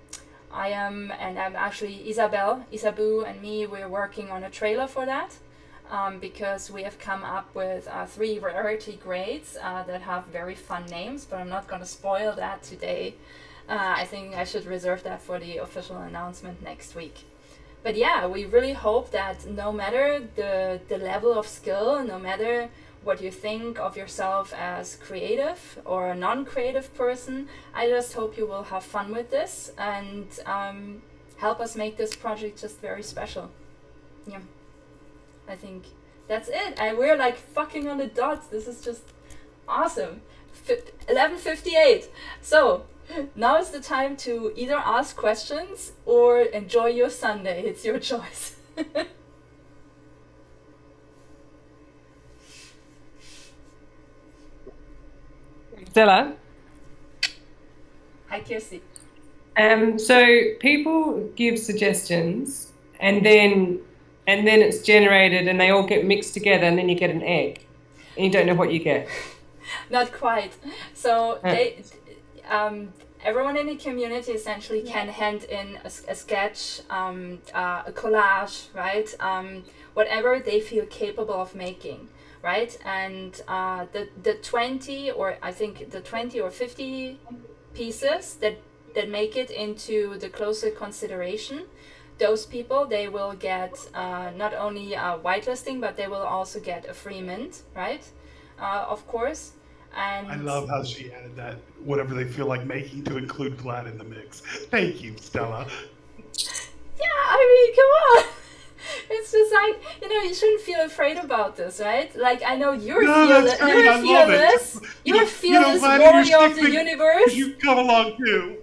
actually Isabu and me, we're working on a trailer for that. Because we have come up with 3 rarity grades that have very fun names, but I'm not going to spoil that today. I think I should reserve that for the official announcement next week. But yeah, we really hope that no matter the level of skill, no matter what you think of yourself as creative or a non-creative person, I just hope you will have fun with this and help us make this project just very special. Yeah. I think that's it. And we're like fucking on the dot. This is just awesome. 11:58. So now is the time to either ask questions or enjoy your Sunday. It's your choice. Stella. Hi, Kirsty. So people give suggestions and then it's generated and they all get mixed together and then you get an egg and you don't know what you get. Not quite. So they everyone in the community essentially can hand in a sketch, a collage, right? Whatever they feel capable of making, right? And the 20 or I think the 20 or 50 pieces that make it into the closer consideration, those people, they will get not only whitelisting, but they will also get a free mint, right? Of course. And I love how she added that, whatever they feel like making, to include Glad in the mix. Thank you, Stella. Yeah, I mean, come on. It's just like, you shouldn't feel afraid about this, right? Like, I know you're fearless. You're fearless warrior of the universe. You come along too.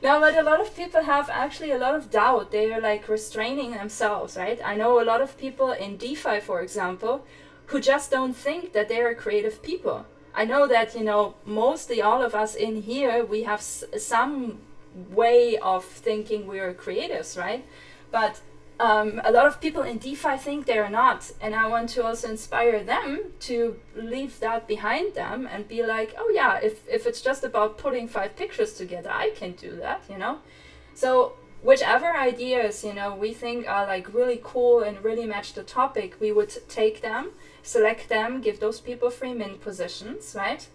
No, but a lot of people have actually a lot of doubt. They are like restraining themselves, right? I know a lot of people in DeFi, for example, who just don't think that they are creative people. I know that, mostly all of us in here, we have some way of thinking we are creatives, right? But a lot of people in DeFi think they're not. And I want to also inspire them to leave that behind them and be like, oh yeah, if it's just about putting 5 pictures together, I can do that, So whichever ideas, we think are like really cool and really match the topic, we would take them, select them, give those people free mint positions, right?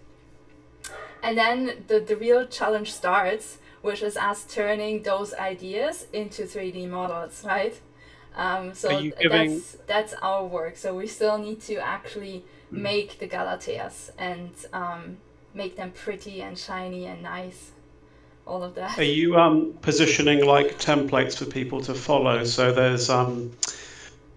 And then the real challenge starts, which is us turning those ideas into 3D models, right? So that's our work. So we still need to actually make the Galateas and make them pretty and shiny and nice. All of that. Are you positioning like templates for people to follow? So there's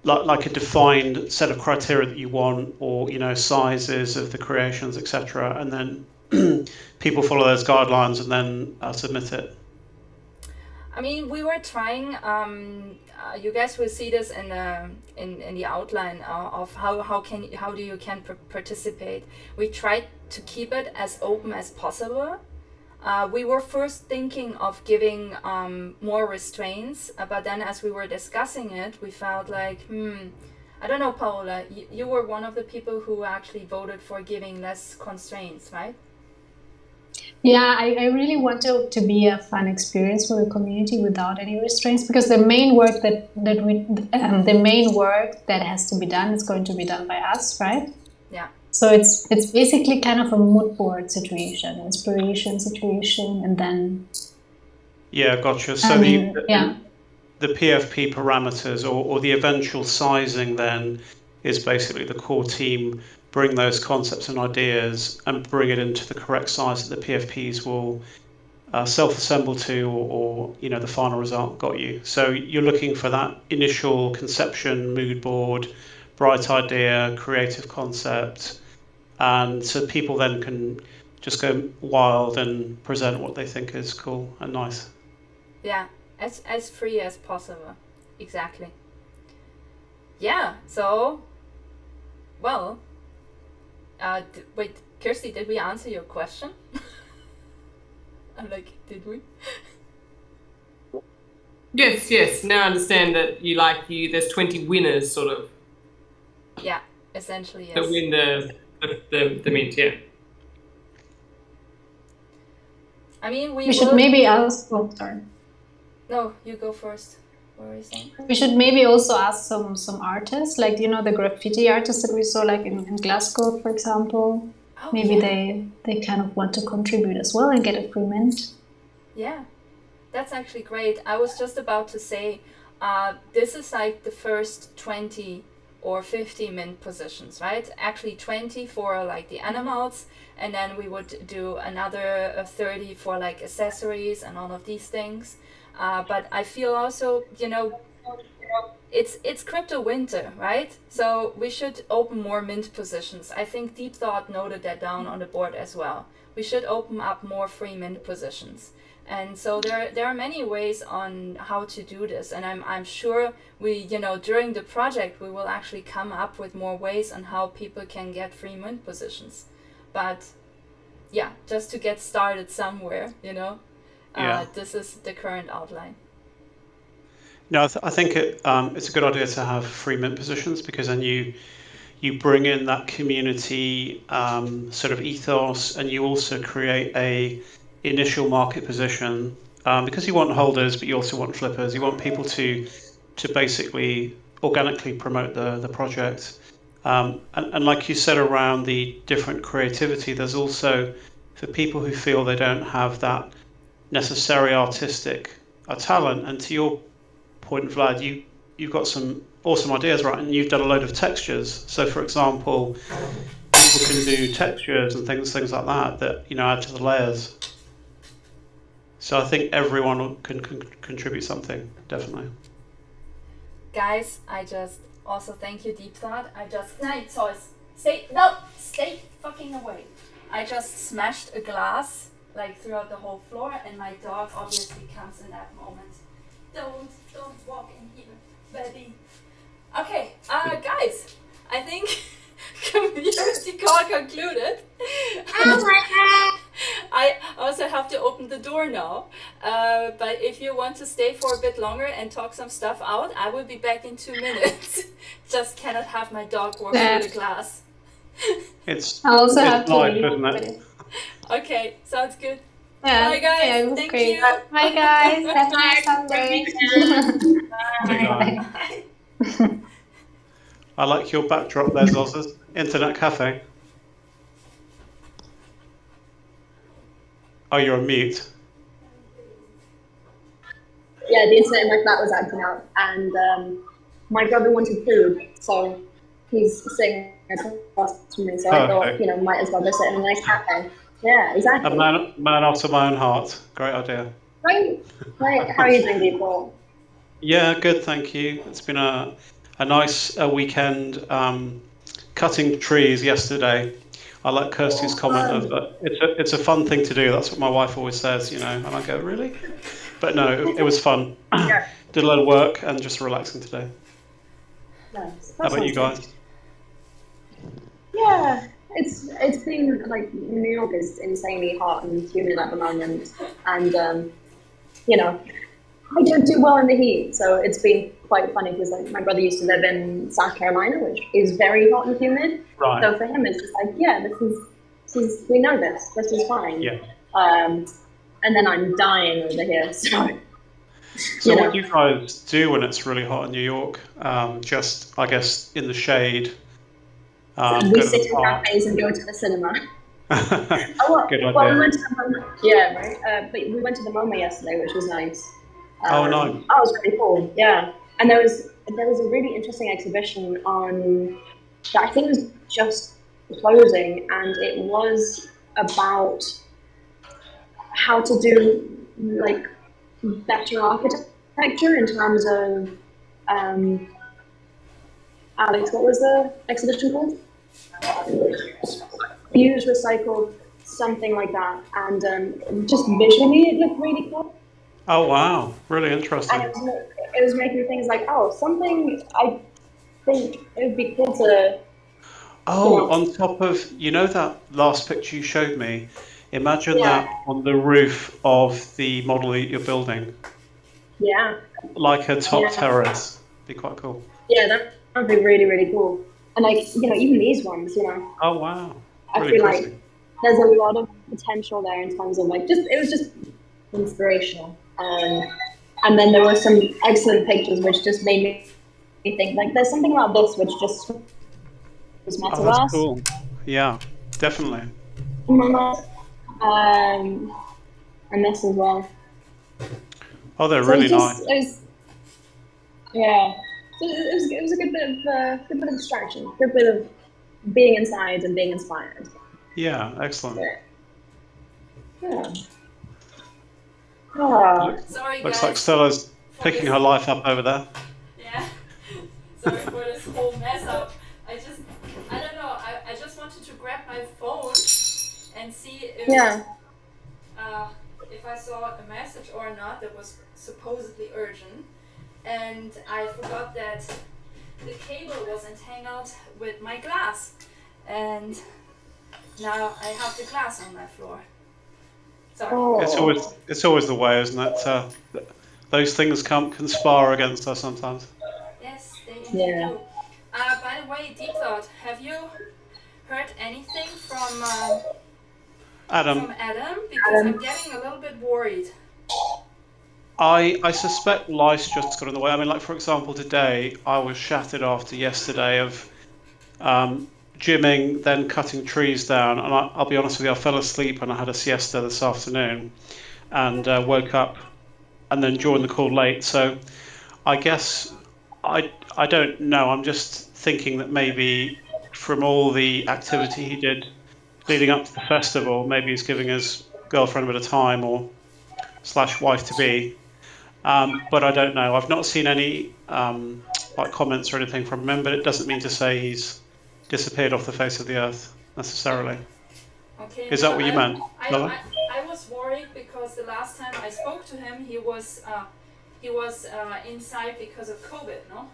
like a defined set of criteria that you want, or sizes of the creations, etc., and then people follow those guidelines and then submit it. I mean, we were trying. You guys will see this in the outline of how do you participate. We tried to keep it as open as possible. We were first thinking of giving more restraints, but then as we were discussing it, we felt like, I don't know, Paola, you were one of the people who actually voted for giving less constraints, right? Yeah, I really want it to be a fun experience for the community without any restraints, because the main work the main work that has to be done is going to be done by us, right? Yeah. So it's basically kind of a mood board situation, inspiration situation, and then. Yeah, gotcha. So the PFP parameters or the eventual sizing then is basically the core team bring those concepts and ideas and bring it into the correct size that the PFPs will self-assemble to, or the final result got you. So you're looking for that initial conception, mood board, bright idea, creative concept, and so people then can just go wild and present what they think is cool and nice. Yeah, as free as possible. Exactly. Yeah, so, well, wait, Kirsty, did we answer your question? I'm like, did we? Yes. Now I understand that there's 20 winners, sort of. Yeah, essentially, yes. That win the mint, yeah. I mean, we should maybe ask. Oh, sorry. No, you go first. What were you saying? We should maybe also ask some artists, like the graffiti artists that we saw, like in Glasgow, for example. Oh, maybe yeah. they kind of want to contribute as well and get a free mint. Yeah, that's actually great. I was just about to say, this is like the first 20 or 50 mint positions, right? Actually 20 for like the animals, and then we would do another 30 for like accessories and all of these things. But I feel also, it's crypto winter, right? So we should open more mint positions. I think Deep Thought noted that down on the board as well. We should open up more free mint positions. And so there are many ways on how to do this, and I'm sure we, during the project we will actually come up with more ways on how people can get free mint positions. But yeah, just to get started somewhere, this is the current outline. No, I think it's a good idea to have free mint positions, because then you bring in that community sort of ethos, and you also create a initial market position, because you want holders, but you also want flippers. You want people to basically organically promote the project. And like you said around the different creativity, there's also, for people who feel they don't have that necessary artistic talent, and to your point, Vlad, you've got some awesome ideas, right? And you've done a load of textures. So, for example, people can do textures and things like that add to the layers. So I think everyone can contribute something, definitely. Guys, I just also thank you, Deep Thought. Stay fucking away. I just smashed a glass like throughout the whole floor, and my dog obviously comes in that moment. Don't walk in here, baby. Okay, guys, I think CommunityCall concluded. I also have to open the door now. But if you want to stay for a bit longer and talk some stuff out, I will be back in 2 minutes. Just cannot have my dog walk through the glass. I also have to leave. Isn't it? Okay, sounds good. Yeah. Bye guys. Yeah, it was Thank great. you. Bye guys. Have a nice Sunday. Bye. I like your backdrop there, Zozas. Internet cafe. Oh, you're on mute. Yeah, the internet in my flat was acting out, and my brother wanted food, so he's sitting across from me. So I thought, might as well go sit in a nice cafe. Yeah, exactly. A man after my own heart. Great idea. Right. How are you doing, people? Yeah, good, thank you. It's been a nice weekend. Cutting trees yesterday. I like Kirsty's comment of it's a fun thing to do. That's what my wife always says, and I go, really? But no, it was fun. Yeah. Did a lot of work and just relaxing today. Nice. How about you guys? Yeah, it's been like New York is insanely hot and humid at the moment, and I don't do well in the heat, so it's been quite funny because my brother used to live in South Carolina, which is very hot and humid. Right. So for him, it's just like, yeah, this is we know this is fine. Yeah. And then I'm dying over here. So what do you guys do when it's really hot in New York? Just, I guess, in the shade. We sit in cafes and go to the cinema. Good idea. Well, we went to the MoMA, right? But we went to the MoMA yesterday, which was nice. Nice. Oh, it was really cool. Yeah, and there was a really interesting exhibition on that I think was just closing, and it was about how to do like better architecture in terms of Alex, what was the exhibition called? Use, recycle, something like that, and just visually it looked really cool. Oh wow, really interesting. And it was making things like, something I think it would be cool to. On top of that last picture you showed me, imagine that on the roof of the model that you're building. Yeah. Like a top terrace. Be quite cool. Yeah, that would be really, really cool. And even these ones, Oh wow. I feel like there's a lot of potential there in terms of it was just inspirational. And then there were some excellent pictures which just made me think there's something about this which just was metaverse. Oh, that's cool. Yeah, definitely. And this as well. Oh, they're really nice. It was a good bit of distraction, good bit of being inside and being inspired. Yeah, excellent. Yeah. Sorry, Looks guys. like Stella's picking her life up over there. Yeah. Sorry for this whole mess up. I don't know. I just wanted to grab my phone and see if I saw a message or not that was supposedly urgent, and I forgot that the cable wasn't hanging out with my glass, and now I have the glass on my floor. Sorry. It's always the way, isn't it? Those things conspire against us sometimes. Yes, they indeed do. By the way, Deep Thought, have you heard anything from Adam. From Adam, because I'm getting a little bit worried. I suspect life's just got in the way. I mean, like, for example, today I was shattered after yesterday of gymming, then cutting trees down. And I'll be honest with you, I fell asleep and I had a siesta this afternoon and woke up and then joined the call late. So I guess I don't know. I'm just thinking that maybe from all the activity he did leading up to the festival, maybe he's giving his girlfriend a bit of time or / wife-to-be. But I don't know. I've not seen any like comments or anything from him, but it doesn't mean to say he's disappeared off the face of the earth necessarily. Okay. Is that what you meant? I was worried because the last time I spoke to him, he was inside because of COVID. No.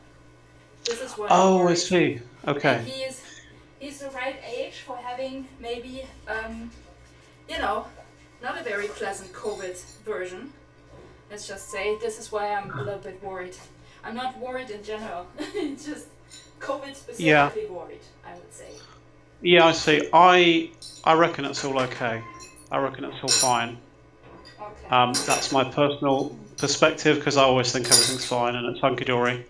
This is what. Oh, I see. Okay. And he's the right age for having maybe not a very pleasant COVID version. Let's just say this is why I'm a little bit worried. I'm not worried in general. It's just COVID specifically worried, I would say. Yeah, I see. I reckon it's all okay. I reckon it's all fine. Okay. That's my personal perspective because I always think everything's fine and it's hunky-dory.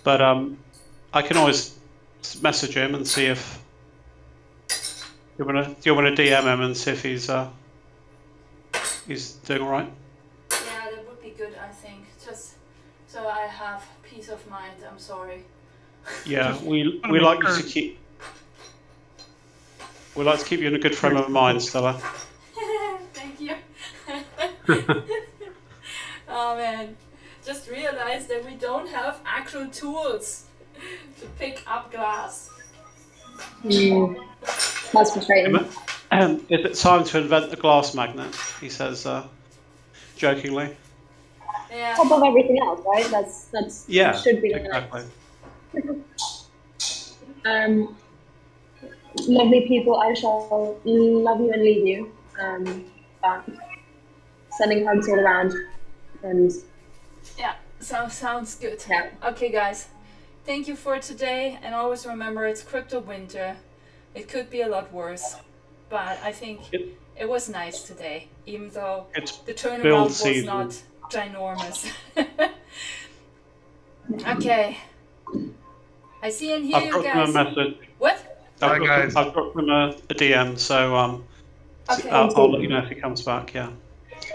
But I can always message him and see if you want to DM him and see if he's doing all right. Yeah, that would be good, I think. Just so I have peace of mind. I'm sorry. Yeah, we like you to keep. We like to keep you in a good frame of mind, Stella. Thank you. Oh man, just realized that we don't have actual tools to pick up glass. That's frustrating. Is it time to invent the glass magnet? He says, jokingly. Yeah. Top of everything else, right? That's should be exactly. Lovely people, I shall love you and leave you. But sending hugs all around, and yeah, sounds good. Yeah. Okay, guys, thank you for today, and always remember it's crypto winter. It could be a lot worse, but I think it was nice today, even though the turnaround was not ginormous. Okay, I see and hear you guys. I've dropped him a message. What? I've dropped him a DM, so Okay. I'll let you know if he comes back. Yeah.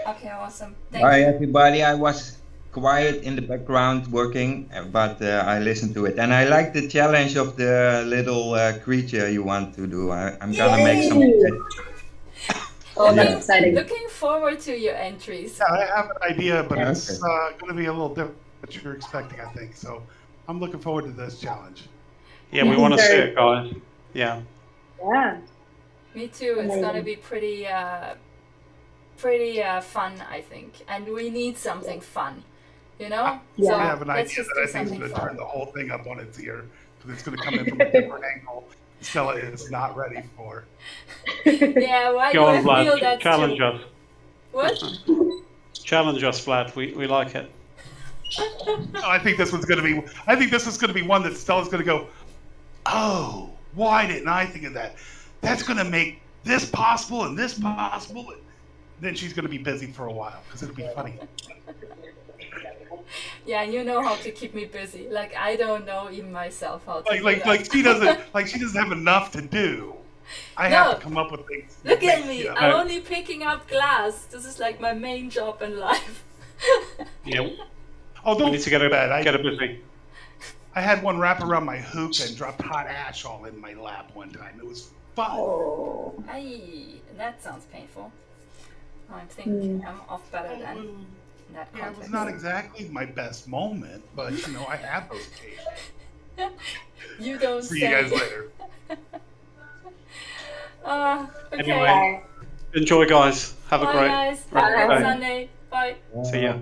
Okay, awesome. Thank Hi you. everybody, I was quiet in the background working, but I listened to it. And I like the challenge of the little creature you want to do. I'm gonna make some. Oh, that's exciting. Looking forward to your entries. Yeah, I have an idea, but Yeah, it's going to be a little different than what you're expecting, I think. So I'm looking forward to this challenge. Yeah, we want to see it, guys. Yeah. Yeah. Me too. It's gonna be pretty fun, I think, and we need something fun, you know. Yeah. So I have an let's idea just that do I think is something going to fun. turn the whole thing up on its ear because it's going to come in from a different angle. Stella is not ready for. Yeah, why do Go I on, feel Vlad. that Challenge too? us. What? Challenge us, Vlad. We like it. No, I think this one's going to be. I think this is going to be one that Stella's going to go, oh, why didn't I think of that? That's going to make this possible and this possible. Then she's going to be busy for a while because it'll be funny. Yeah, you know how to keep me busy. Like I don't know even myself how to. Like she doesn't have enough to do. I have to come up with things. Look at me! You know. I'm only picking up glass. This is like my main job in life. Yeah. Oh, We don't need to get bad. it busy. I had one wrap around my hookah and dropped hot ash all in my lap one time. It was fun. Oh. Aye, that sounds painful. I think I'm off better than in that Yeah, it context. was not exactly my best moment, but you know, I have those occasions. You don't See say. you guys later. Okay. Anyway, enjoy, guys. Have a Bye, great guys. rest Have a of good the day. Sunday. Bye. See ya.